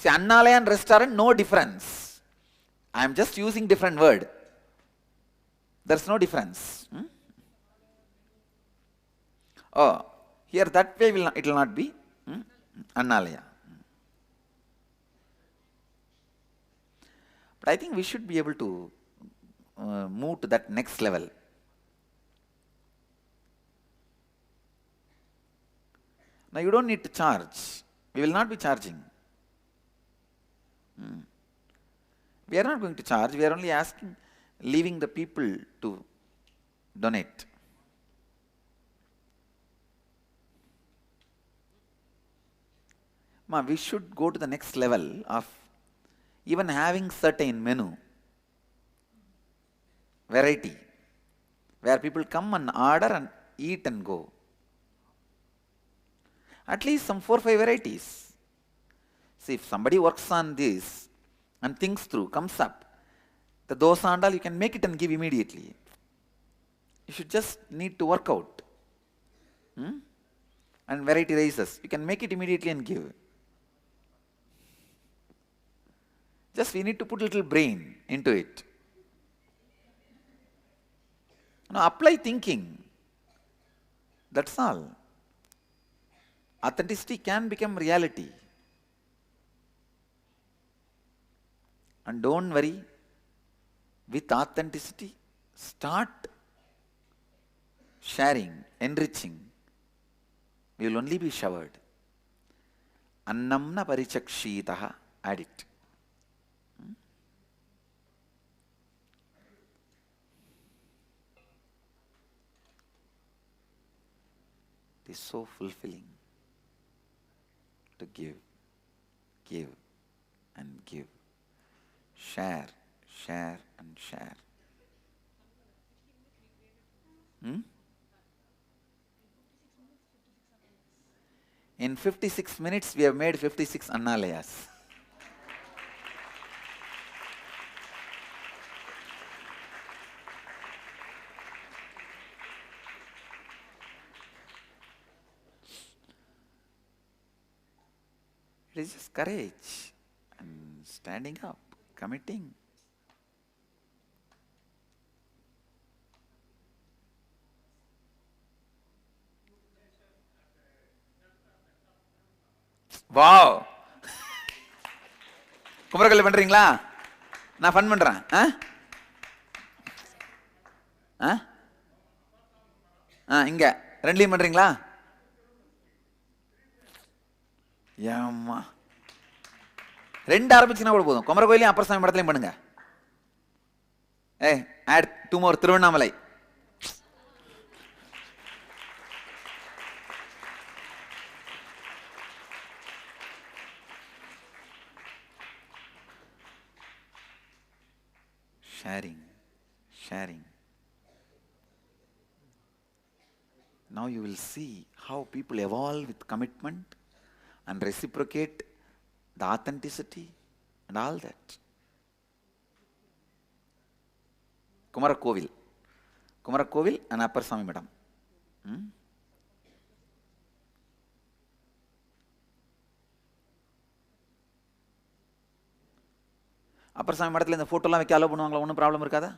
[SPEAKER 1] See, Annalaya and restaurant, no difference. I am just using different word. There's no difference. Oh, here that way it will not be Annalaya. But I think we should be able to move to that next level. Now you don't need to charge. We will not be charging. We are not going to charge. We are only asking, leaving the people to donate. We should go to the next level of even having certain menu, variety, where people come and order and eat and go. At least some 4 or 5 varieties. See, if somebody works on this and thinks through, comes up, the dosa and all, you can make it and give immediately. You should just need to work out. And variety rices, you can make it immediately and give. Just we need to put a little brain into it. Now apply thinking. That's all. Authenticity can become reality. And don't worry, with authenticity, start sharing, enriching. We will only be showered. Annamna parichakshitaha, add it. It is so fulfilling to give and give. Share and share. In 56 minutes, we have made 56 Annalayas. It is just courage and standing up, committing. Wow! குமரக்கல்ல பண்றீங்களா? நான் fun பண்றேன். இங்க ரெண்டுலயும் பண்றீங்களா? ஏம்மா 2 ஆரம்பிச்சுனா கூட போதும். குமர கோயிலையும் அப்பர் சாமி மடத்துலையும் பண்ணுங்க. add 2 more Tiruvannamalai. Sharing. Now you will see how people evolve with commitment and reciprocate the authenticity and all that. Kumarakovil and Appar Swami Madam. Appar சாமி மடத்தில் இந்த ஃபோட்டோலாம் வைக்க அலோ பண்ணுவாங்களா? ஒன்றும் ப்ராப்ளம் இருக்காதா?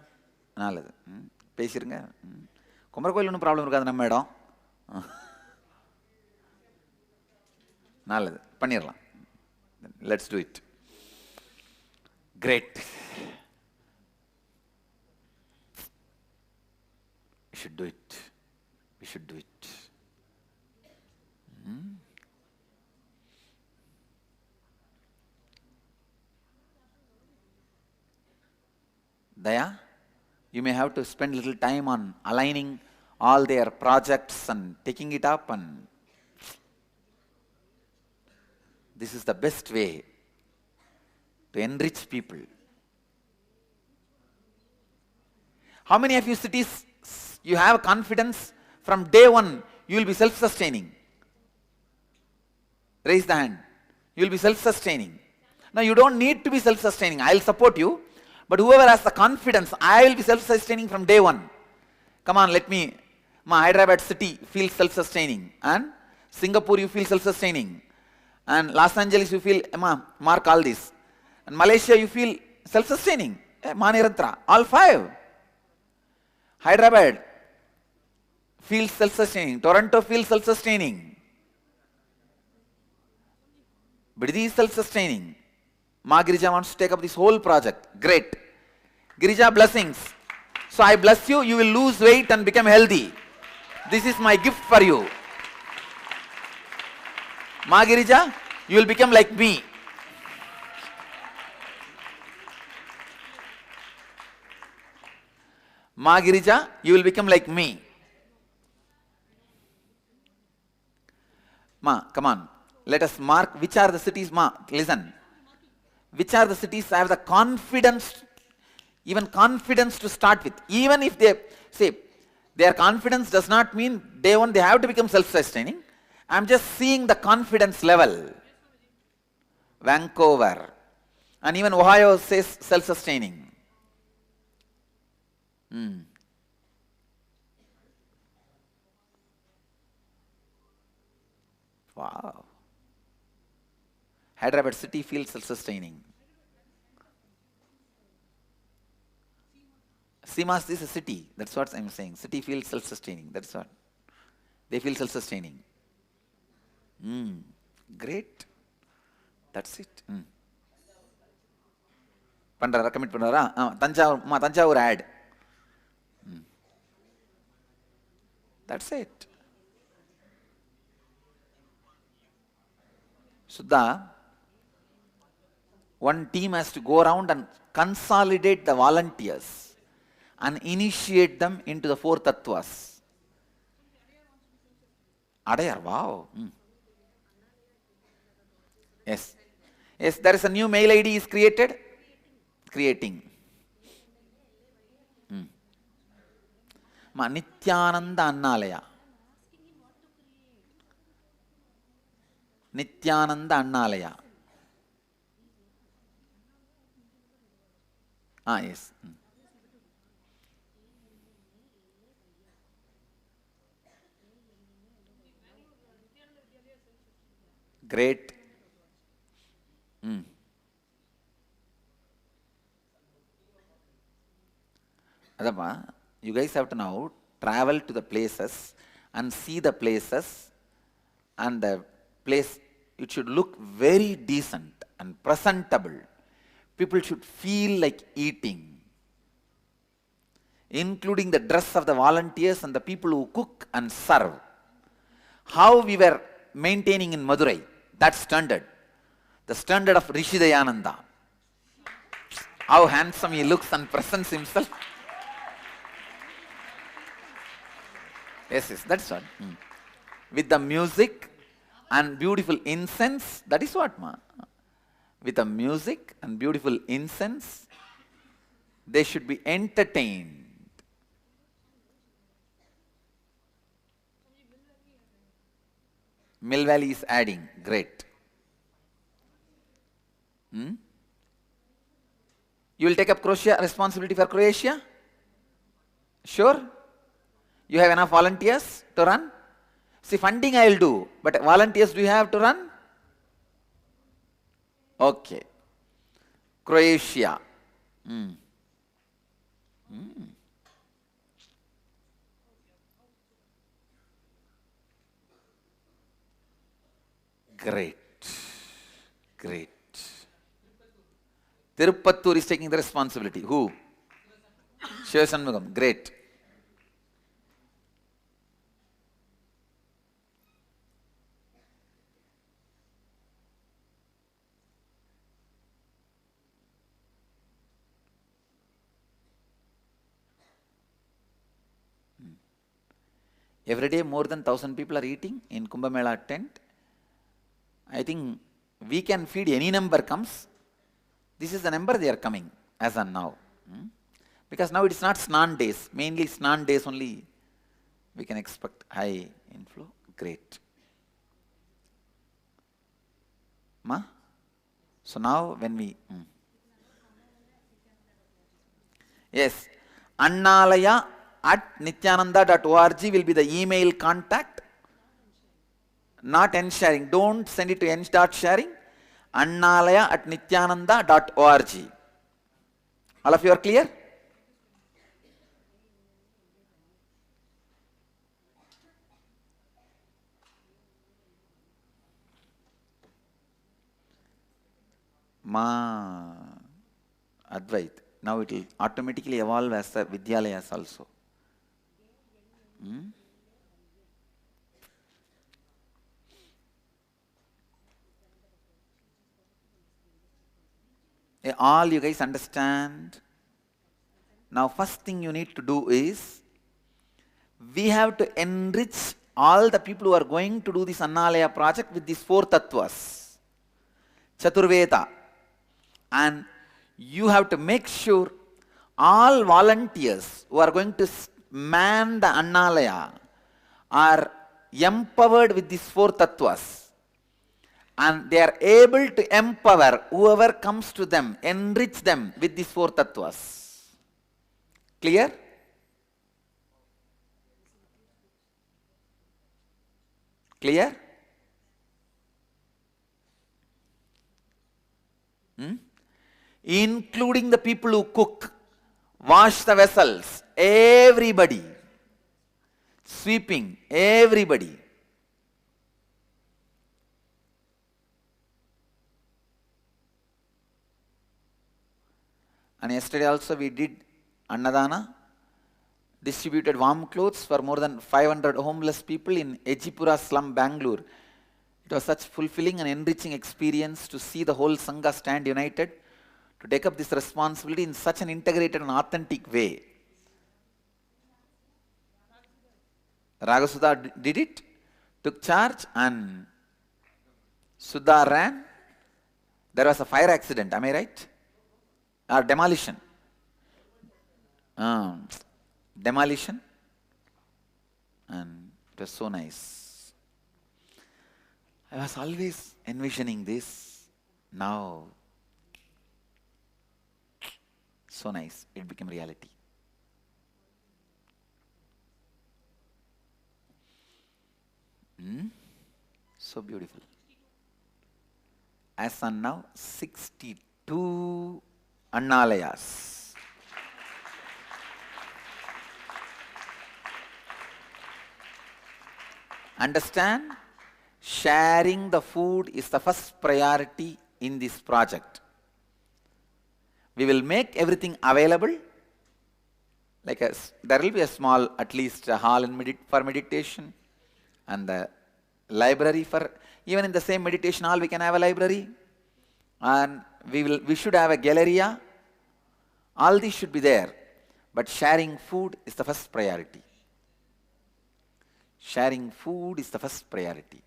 [SPEAKER 1] நல்லது. பேசிடுங்க. குமரகோயில் ஒன்றும் ப்ராப்ளம் இருக்காது, நம்ம இடம். நல்லது, பண்ணிடலாம். Let's do it. Great. We should do it. Daya, you may have to spend little time on aligning all their projects and taking it up, and this is the best way to enrich people. How many of you cities, you have confidence from day one, you will be self-sustaining? Raise the hand. You will be self-sustaining. Now you don't need to be self-sustaining. I will support you. But whoever has the confidence, I will be self-sustaining from day one. Come on, let me. Hyderabad city feels self-sustaining. And Singapore you feel self-sustaining. And Los Angeles you feel, mark all this. And Malaysia you feel self-sustaining. Manirantra. All 5. Hyderabad feels self-sustaining. Toronto feels self-sustaining. Biddi is self-sustaining. Ma Girija wants to take up this whole project. Great. Girija, blessings. So I bless you, you will lose weight and become healthy. This is my gift for you. Ma Girija, you will become like me. Ma Girija, you will become like me. Ma, come on. Let us mark which are the cities. Ma, listen. Which are the cities I have the confidence, even confidence to start with. Even if they say, their confidence does not mean day one they have to become self-sustaining. I am just seeing the confidence level. Vancouver. And even Ohio says self-sustaining. Wow. Hyderabad city feels self-sustaining. Seamas is a city. That's what I'm saying. City feels self-sustaining. That's what. They feel self-sustaining. Great. That's it. Pandara, commit Pandara. Tanjavur ad. That's it. Suddha, one team has to go around and consolidate the volunteers and initiate them into the 4 tattvas. Adayar, wow. Yes. Yes, there is a new mail ID is created. Creating. Nityananda Annalaya. Nityananda Annalaya. Yes. Great. Adappa, you guys have to now travel to the places and see the places, and the place, it should look very decent and presentable. People should feel like eating, including the dress of the volunteers and the people who cook and serve. How we were maintaining in Madurai, that standard, the standard of Rishi Dayananda. How handsome he looks and presents himself. Yes, that's what. With the music and beautiful incense, that is what, ma. With the music and beautiful incense, they should be entertained. Mill Valley is adding. Great. You will take up responsibility for Croatia? Sure? You have enough volunteers to run? See, funding I will do, but volunteers do you have to run? Okay. Croatia. Great. Great. Tirupattur is taking the responsibility. Who? Shivasanmugam. Great. Every day more than 1,000 people are eating in Kumbh Mela tent. I think we can feed any number comes. This is the number they are coming as on now. Because now it is not Snan days. Mainly Snan days only we can expect high inflow. Great. Ma? So now when we... Yes. Annalaya at nityananda.org will be the email contact. Not end sharing. Don't send it to end.sharing. Annalaya at nityananda.org. All of you are clear? Ma Advait. Now it will automatically evolve as the Vidyalayas also. All you guys understand? Now first thing you need to do is, we have to enrich all the people who are going to do this Annalaya project with these 4 tattvas. Chaturveda. And you have to make sure all volunteers who are going to man the Annalaya are empowered with these 4 tattvas. And they are able to empower whoever comes to them, enrich them with these 4 tattvas. Clear? Clear? Including the people who cook, wash the vessels, everybody. Sweeping, everybody. And yesterday also we did Annadana, distributed warm clothes for more than 500 homeless people in Ejipura slum, Bangalore. It was such fulfilling and enriching experience to see the whole Sangha stand united to take up this responsibility in such an integrated and authentic way. Ragasudha did it, took charge, and Sudha ran. There was a fire accident, am I right? Or demolition. Demolition. And it was so nice. I was always envisioning this. Now, so nice. It became reality. So beautiful. As on now, 62 Annalayas. Understand? Sharing the food is the first priority in this project. We will make everything available. Like there will be a small, at least a hall for meditation, and the library for, even in the same meditation hall we can have a library, and we should have a galleria. All these should be there, but sharing food is the first priority. Sharing food is the first priority.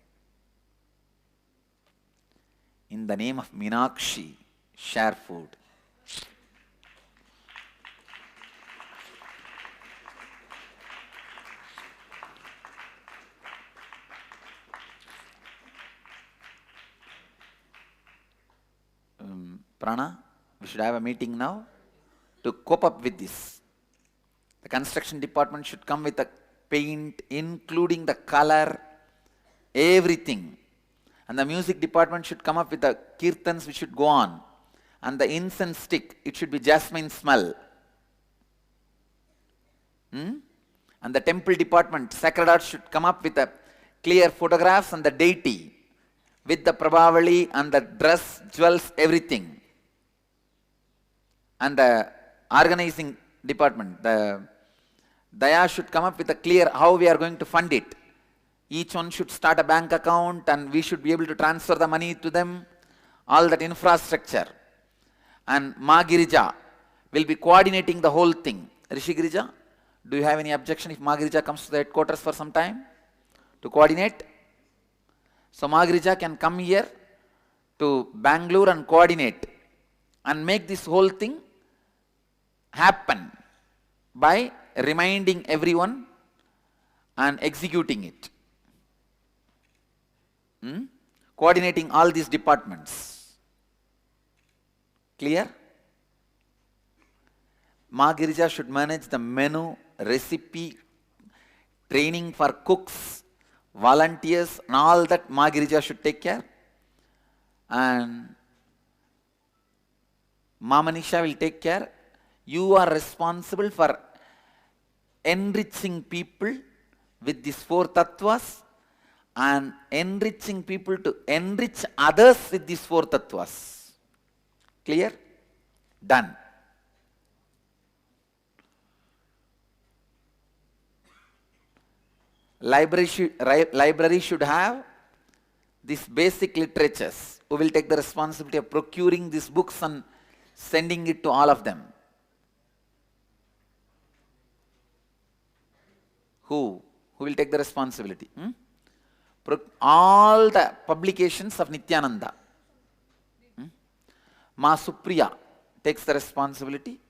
[SPEAKER 1] In the name of Meenakshi, share food. Prana, we should have a meeting now to cope up with this. The construction department should come with a paint, including the color, everything. And the music department should come up with the kirtans which should go on. And the incense stick, it should be jasmine smell. And the temple department, sacred art should come up with the clear photographs and the deity, with the Prabhavali and the dress, jewels, everything. And the organizing department, the Daya should come up with a clear how we are going to fund it. Each one should start a bank account and we should be able to transfer the money to them, all that infrastructure. And Ma Girija will be coordinating the whole thing. Rishi Girija, do you have any objection if Ma Girija comes to the headquarters for some time to coordinate? So Ma Girija can come here to Bangalore and coordinate and make this whole thing happen by reminding everyone and executing it. Coordinating all these departments. Clear? Ma Girija should manage the menu, recipe, training for cooks, volunteers, and all that Ma Girija should take care. And Ma Manisha will take care. You are responsible for enriching people with these 4 tattvas and enriching people to enrich others with these 4 tattvas. Clear? Done. Library should have these basic literatures. Who will take the responsibility of procuring these books and sending it to all of them? Who will take the responsibility? All the publications of Nityananda. Ma Supriya takes the responsibility.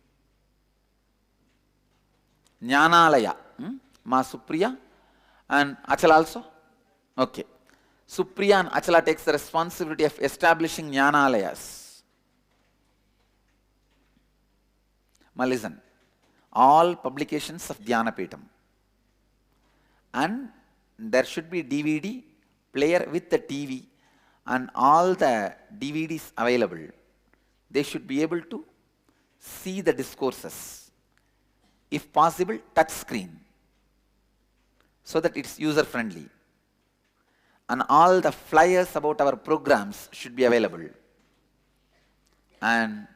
[SPEAKER 1] Jnanalaya. Ma Supriya and Achala also? Okay. Supriya and Achala takes the responsibility of establishing Jnanalayas. Now listen. All publications of Dhyanapeetham. And there should be DVD player with the TV and all the DVDs available. They should be able to see the discourses. If possible, touch screen, so that it's user friendly. And all the flyers about our programs should be available. And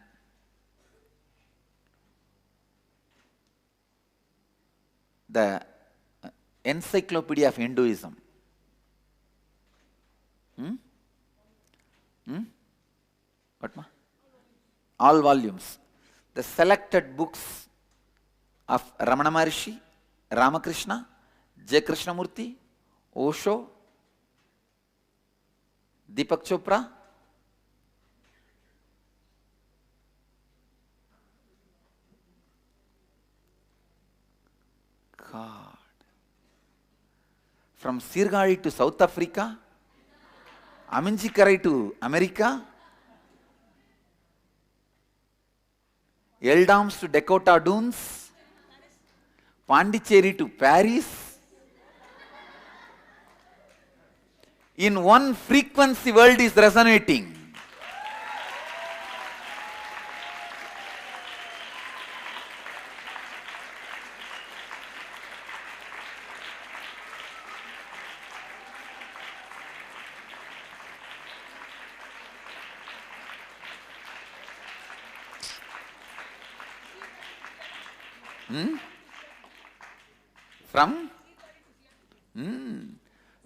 [SPEAKER 1] the Encyclopedia of Hinduism. What ma? All volumes. The selected books of Ramana Maharishi, Ramakrishna, J. Krishnamurti, Osho, Deepak Chopra, God. From Sirgari to South Africa, Aminjikarai to America, Eldams to Dakota Dunes, Pondicherry to Paris. In one frequency, world is resonating.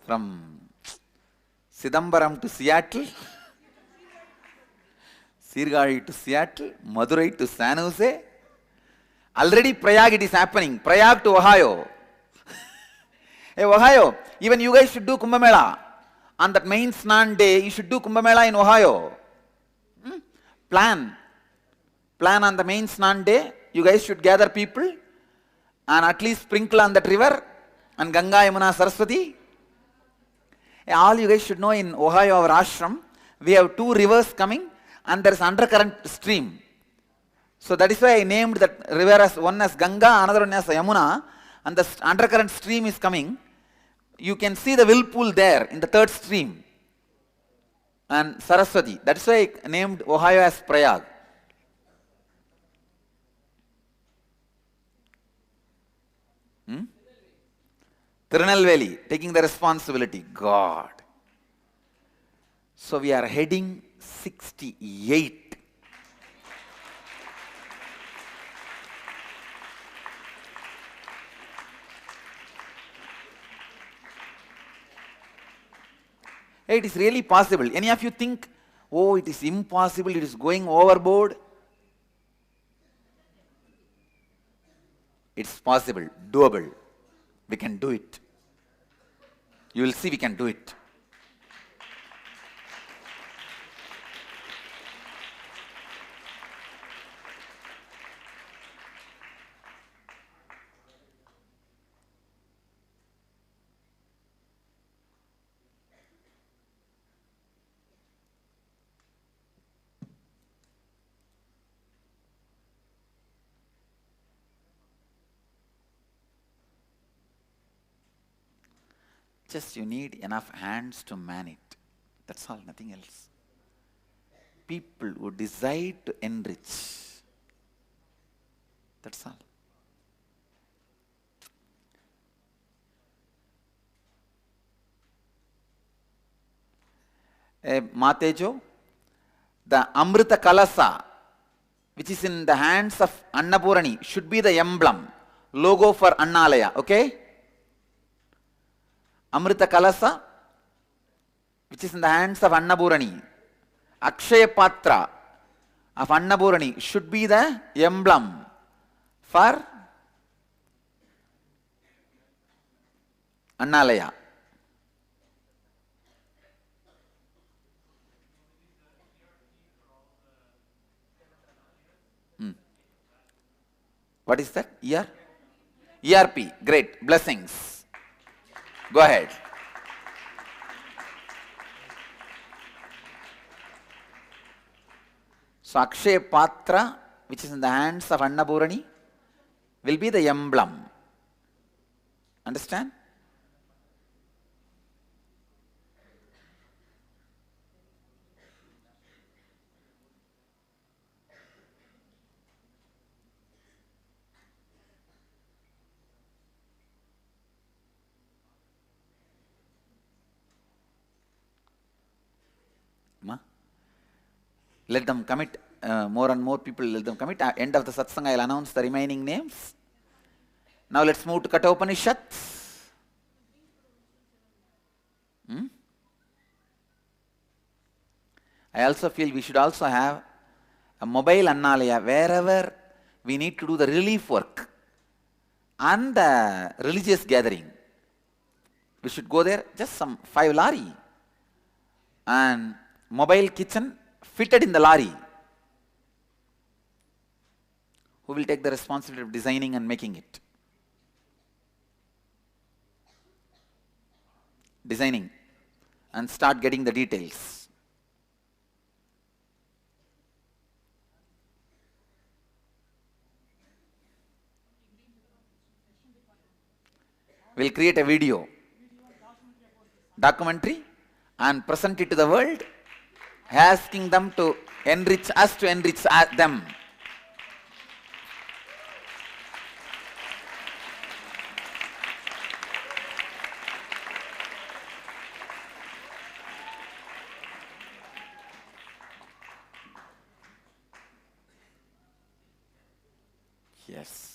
[SPEAKER 1] From Sidambaram to Seattle, Sirgari to Seattle, Madurai to San Jose. Already Prayag it is happening. Prayag to Ohio. Hey Ohio, even you guys should do Kumbh Mela. On that main Snan day, you should do Kumbh Mela in Ohio. Plan on the main Snan day, you guys should gather people and at least sprinkle on that river and Ganga, Yamuna, Saraswati. All you guys should know, in Ohio, our ashram, we have 2 rivers coming and there is undercurrent stream. So that is why I named that river as one as Ganga, another one as Yamuna, and the undercurrent stream is coming. You can see the whirlpool there in the 3rd stream. And Saraswati. That is why I named Ohio as Prayag. Tirunelveli, taking the responsibility. God. So we are heading 68. It is really possible. Any of you think, oh, it is impossible, it is going overboard? It's possible, doable. We can do it. You will see we can do it. Just you need enough hands to man it. That's all, nothing else. People who decide to enrich. That's all. Matejo, the Amrita Kalasa, which is in the hands of Annapurani, should be the emblem, logo for Annalaya, okay? Amrita Kalasa, which is in the hands of Annapurani, Akshaya Patra of Annapurani should be the emblem for Annalaya. What is that? ERP. Great. Blessings. Go ahead. So Akshaya Patra, which is in the hands of Annapurani, will be the emblem. Understand? Let them commit, more and more people let them commit. At end of the satsang, I will announce the remaining names. Now let's move to Kathopanishad. I also feel we should also have a mobile Annalaya wherever we need to do the relief work and the religious gathering. We should go there, just some 5 lari and mobile kitchen fitted in the lorry. Who will take the responsibility of designing and making it? Designing and start getting the details. We'll create a video, documentary, and present it to the world, asking them to enrich us to enrich them. Yes.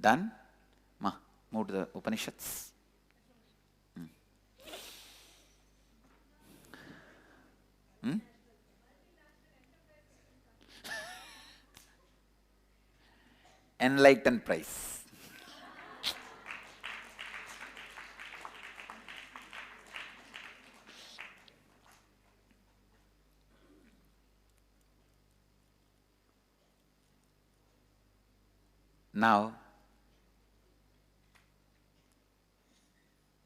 [SPEAKER 1] Done? Move to the Upanishads. Enlightened price. Now,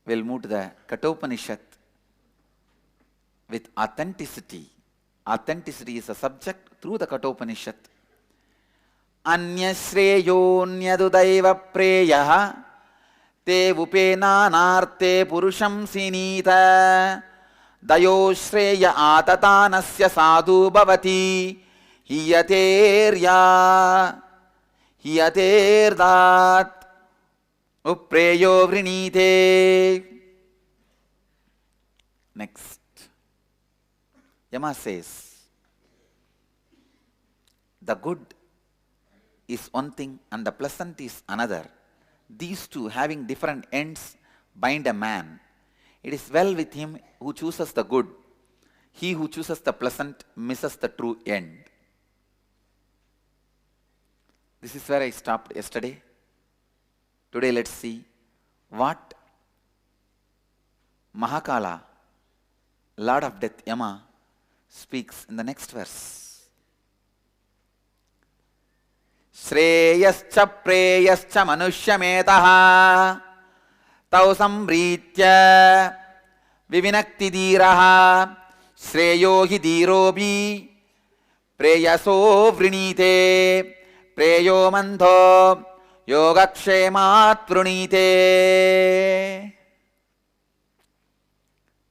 [SPEAKER 1] we'll move to the Kathopanishad with authenticity. Authenticity is a subject through the Kathopanishad. Anyashreyonyadudaiva preyaha te upenanarte purusham sinita dayoshreya atatanasya sadhu bhavati hiyaterdat upreyo vrinite. Next. Yama says, the good is one thing and the pleasant is another. These two, having different ends, bind a man. It is well with him who chooses the good. He who chooses the pleasant misses the true end. This is where I stopped yesterday. Today let's see what Mahakala, Lord of Death Yama, speaks in the next verse. श्रेयश्च प्रेयश्च मनुष्यमेतः तौ संप्रीत्य विविनक्ति धीरः श्रेयो हि धीरोऽपि प्रेयसो वृणीते प्रेयो मन्थो योगक्षेमात् वृणीते.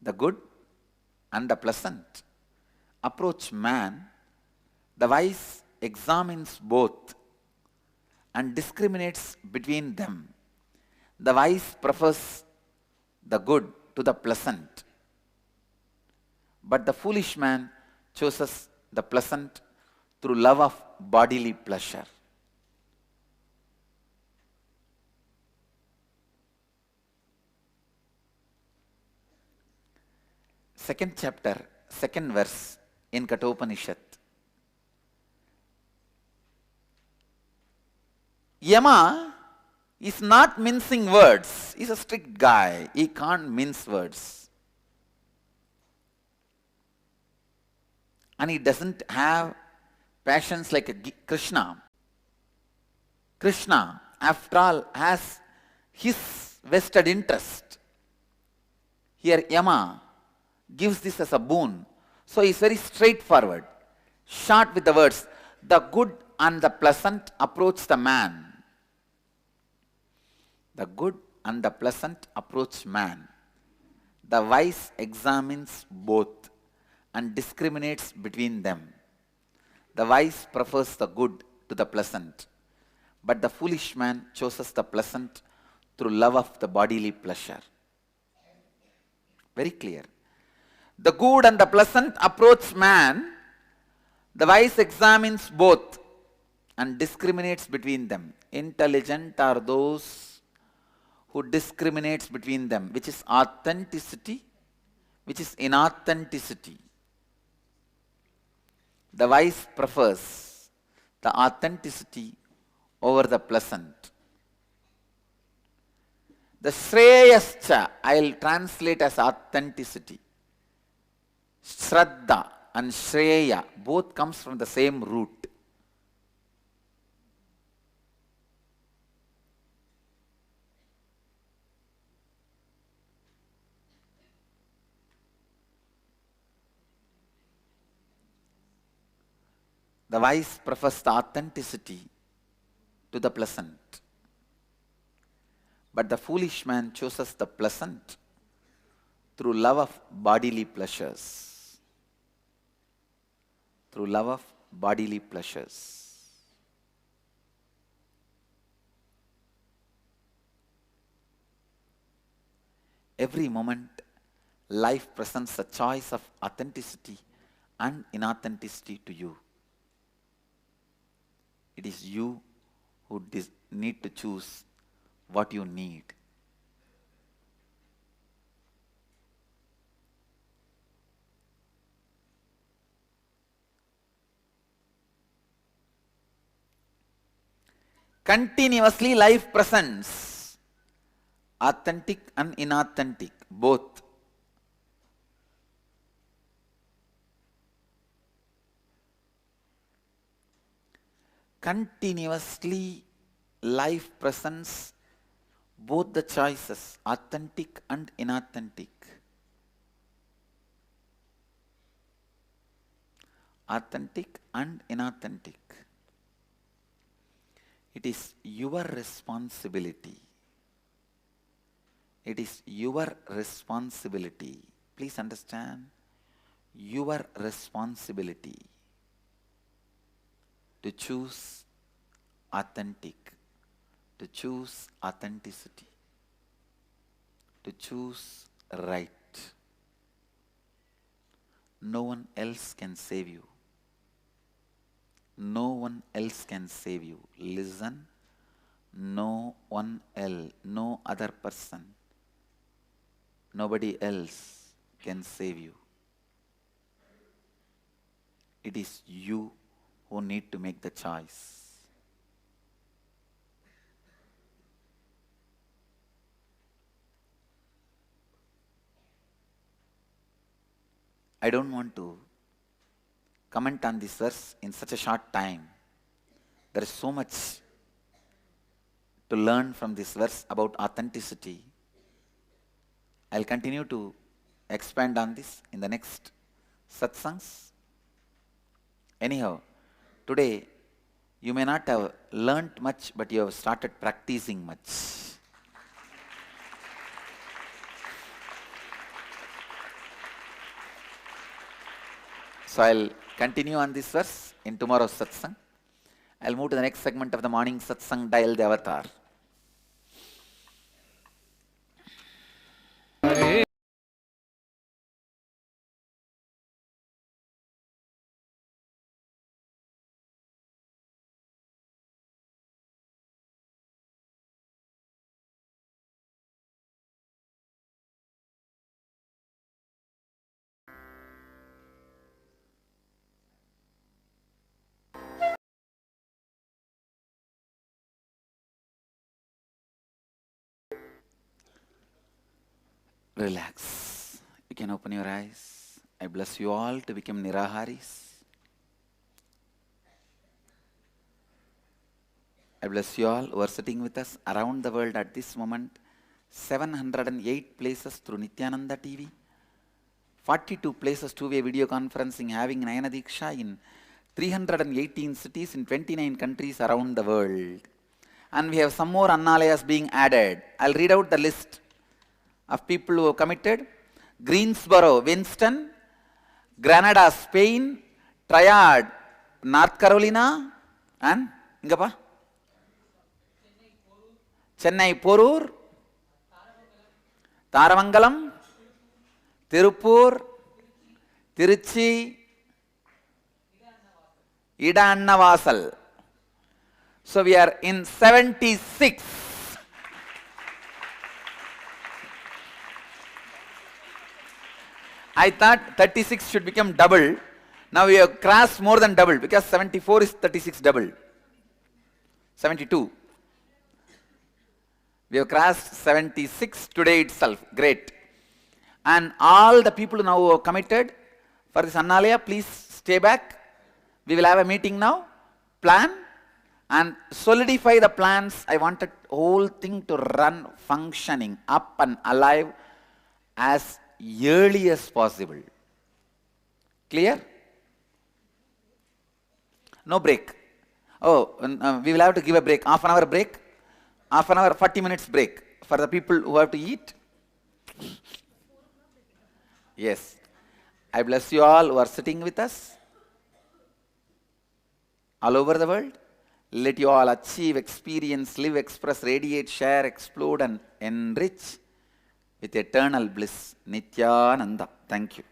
[SPEAKER 1] The good and the pleasant approach man. The wise examines both and discriminates between them. The wise prefers the good to the pleasant, but the foolish man chooses the pleasant through love of bodily pleasure. Second chapter, second verse in Kathopanishad. Yama is not mincing words. He's a strict guy. He can't mince words. And he doesn't have passions like Krishna. Krishna, after all, has his vested interest. Here Yama gives this as a boon. So he is very straightforward, short with the words. The good and the pleasant approach the man. The good and the pleasant approach man. The wise examines both and discriminates between them. The wise prefers the good to the pleasant, but the foolish man chooses the pleasant through love of the bodily pleasure. Very clear. The good and the pleasant approach man. The wise examines both and discriminates between them. Intelligent are those who discriminates between them, which is authenticity, which is inauthenticity. The wise prefers the authenticity over the pleasant. The Shreyascha, I will translate as authenticity. Shraddha and Shreya both comes from the same root. The wise prefers the authenticity to the pleasant, but the foolish man chooses the pleasant through love of bodily pleasures. Through love of bodily pleasures. Every moment, life presents a choice of authenticity and inauthenticity to you. It is you who need to choose what you need. Continuously life presents authentic and inauthentic, both. Continuously life presents both the choices, authentic and inauthentic. Authentic and inauthentic. It is your responsibility. It is your responsibility. Please understand, your responsibility to choose authentic, to choose authenticity, to choose right. No one else can save you. No one else can save you. Listen, no one else, no other person, nobody else can save you. It is you who need to make the choice. I don't want to comment on this verse in such a short time, There is so much to learn from this verse about authenticity. I'll continue to expand on this in the next satsangs. Anyhow, today you may not have learnt much, but you have started practicing much. So I'll continue on this verse in tomorrow's satsang. I'll move to the next segment of the morning satsang, Dial the Avatar. Relax. You can open your eyes. I bless you all to become Niraharis. I bless you all who are sitting with us around the world at this moment. 708 places through Nityananda TV. 42 places two-way video conferencing having Nayana Diksha in 318 cities in 29 countries around the world. And we have some more Annalayas being added. I'll read out the list of people who have committed. Greensboro, Winston, Granada, Spain, Triad, North Carolina, and Ingapa? Chennai, Porur, Taramangalam, Tirupur, Tiruchi, Idannavasal. So we are in 76. I thought 36 should become double. Now we have crossed more than double because 74 is 36 double. 72. We have crossed 76 today itself. Great. And all the people now who have committed for this Annalaya, please stay back. We will have a meeting now. Plan and solidify the plans. I wanted the whole thing to run functioning up and alive as early as possible. Clear? No break. Oh, we will have to give a break. Half an hour break. Half an hour, 40 minutes break for the people who have to eat. Yes. I bless you all who are sitting with us all over the world. Let you all achieve, experience, live, express, radiate, share, explode and enrich with eternal bliss. Nityananda. Thank you.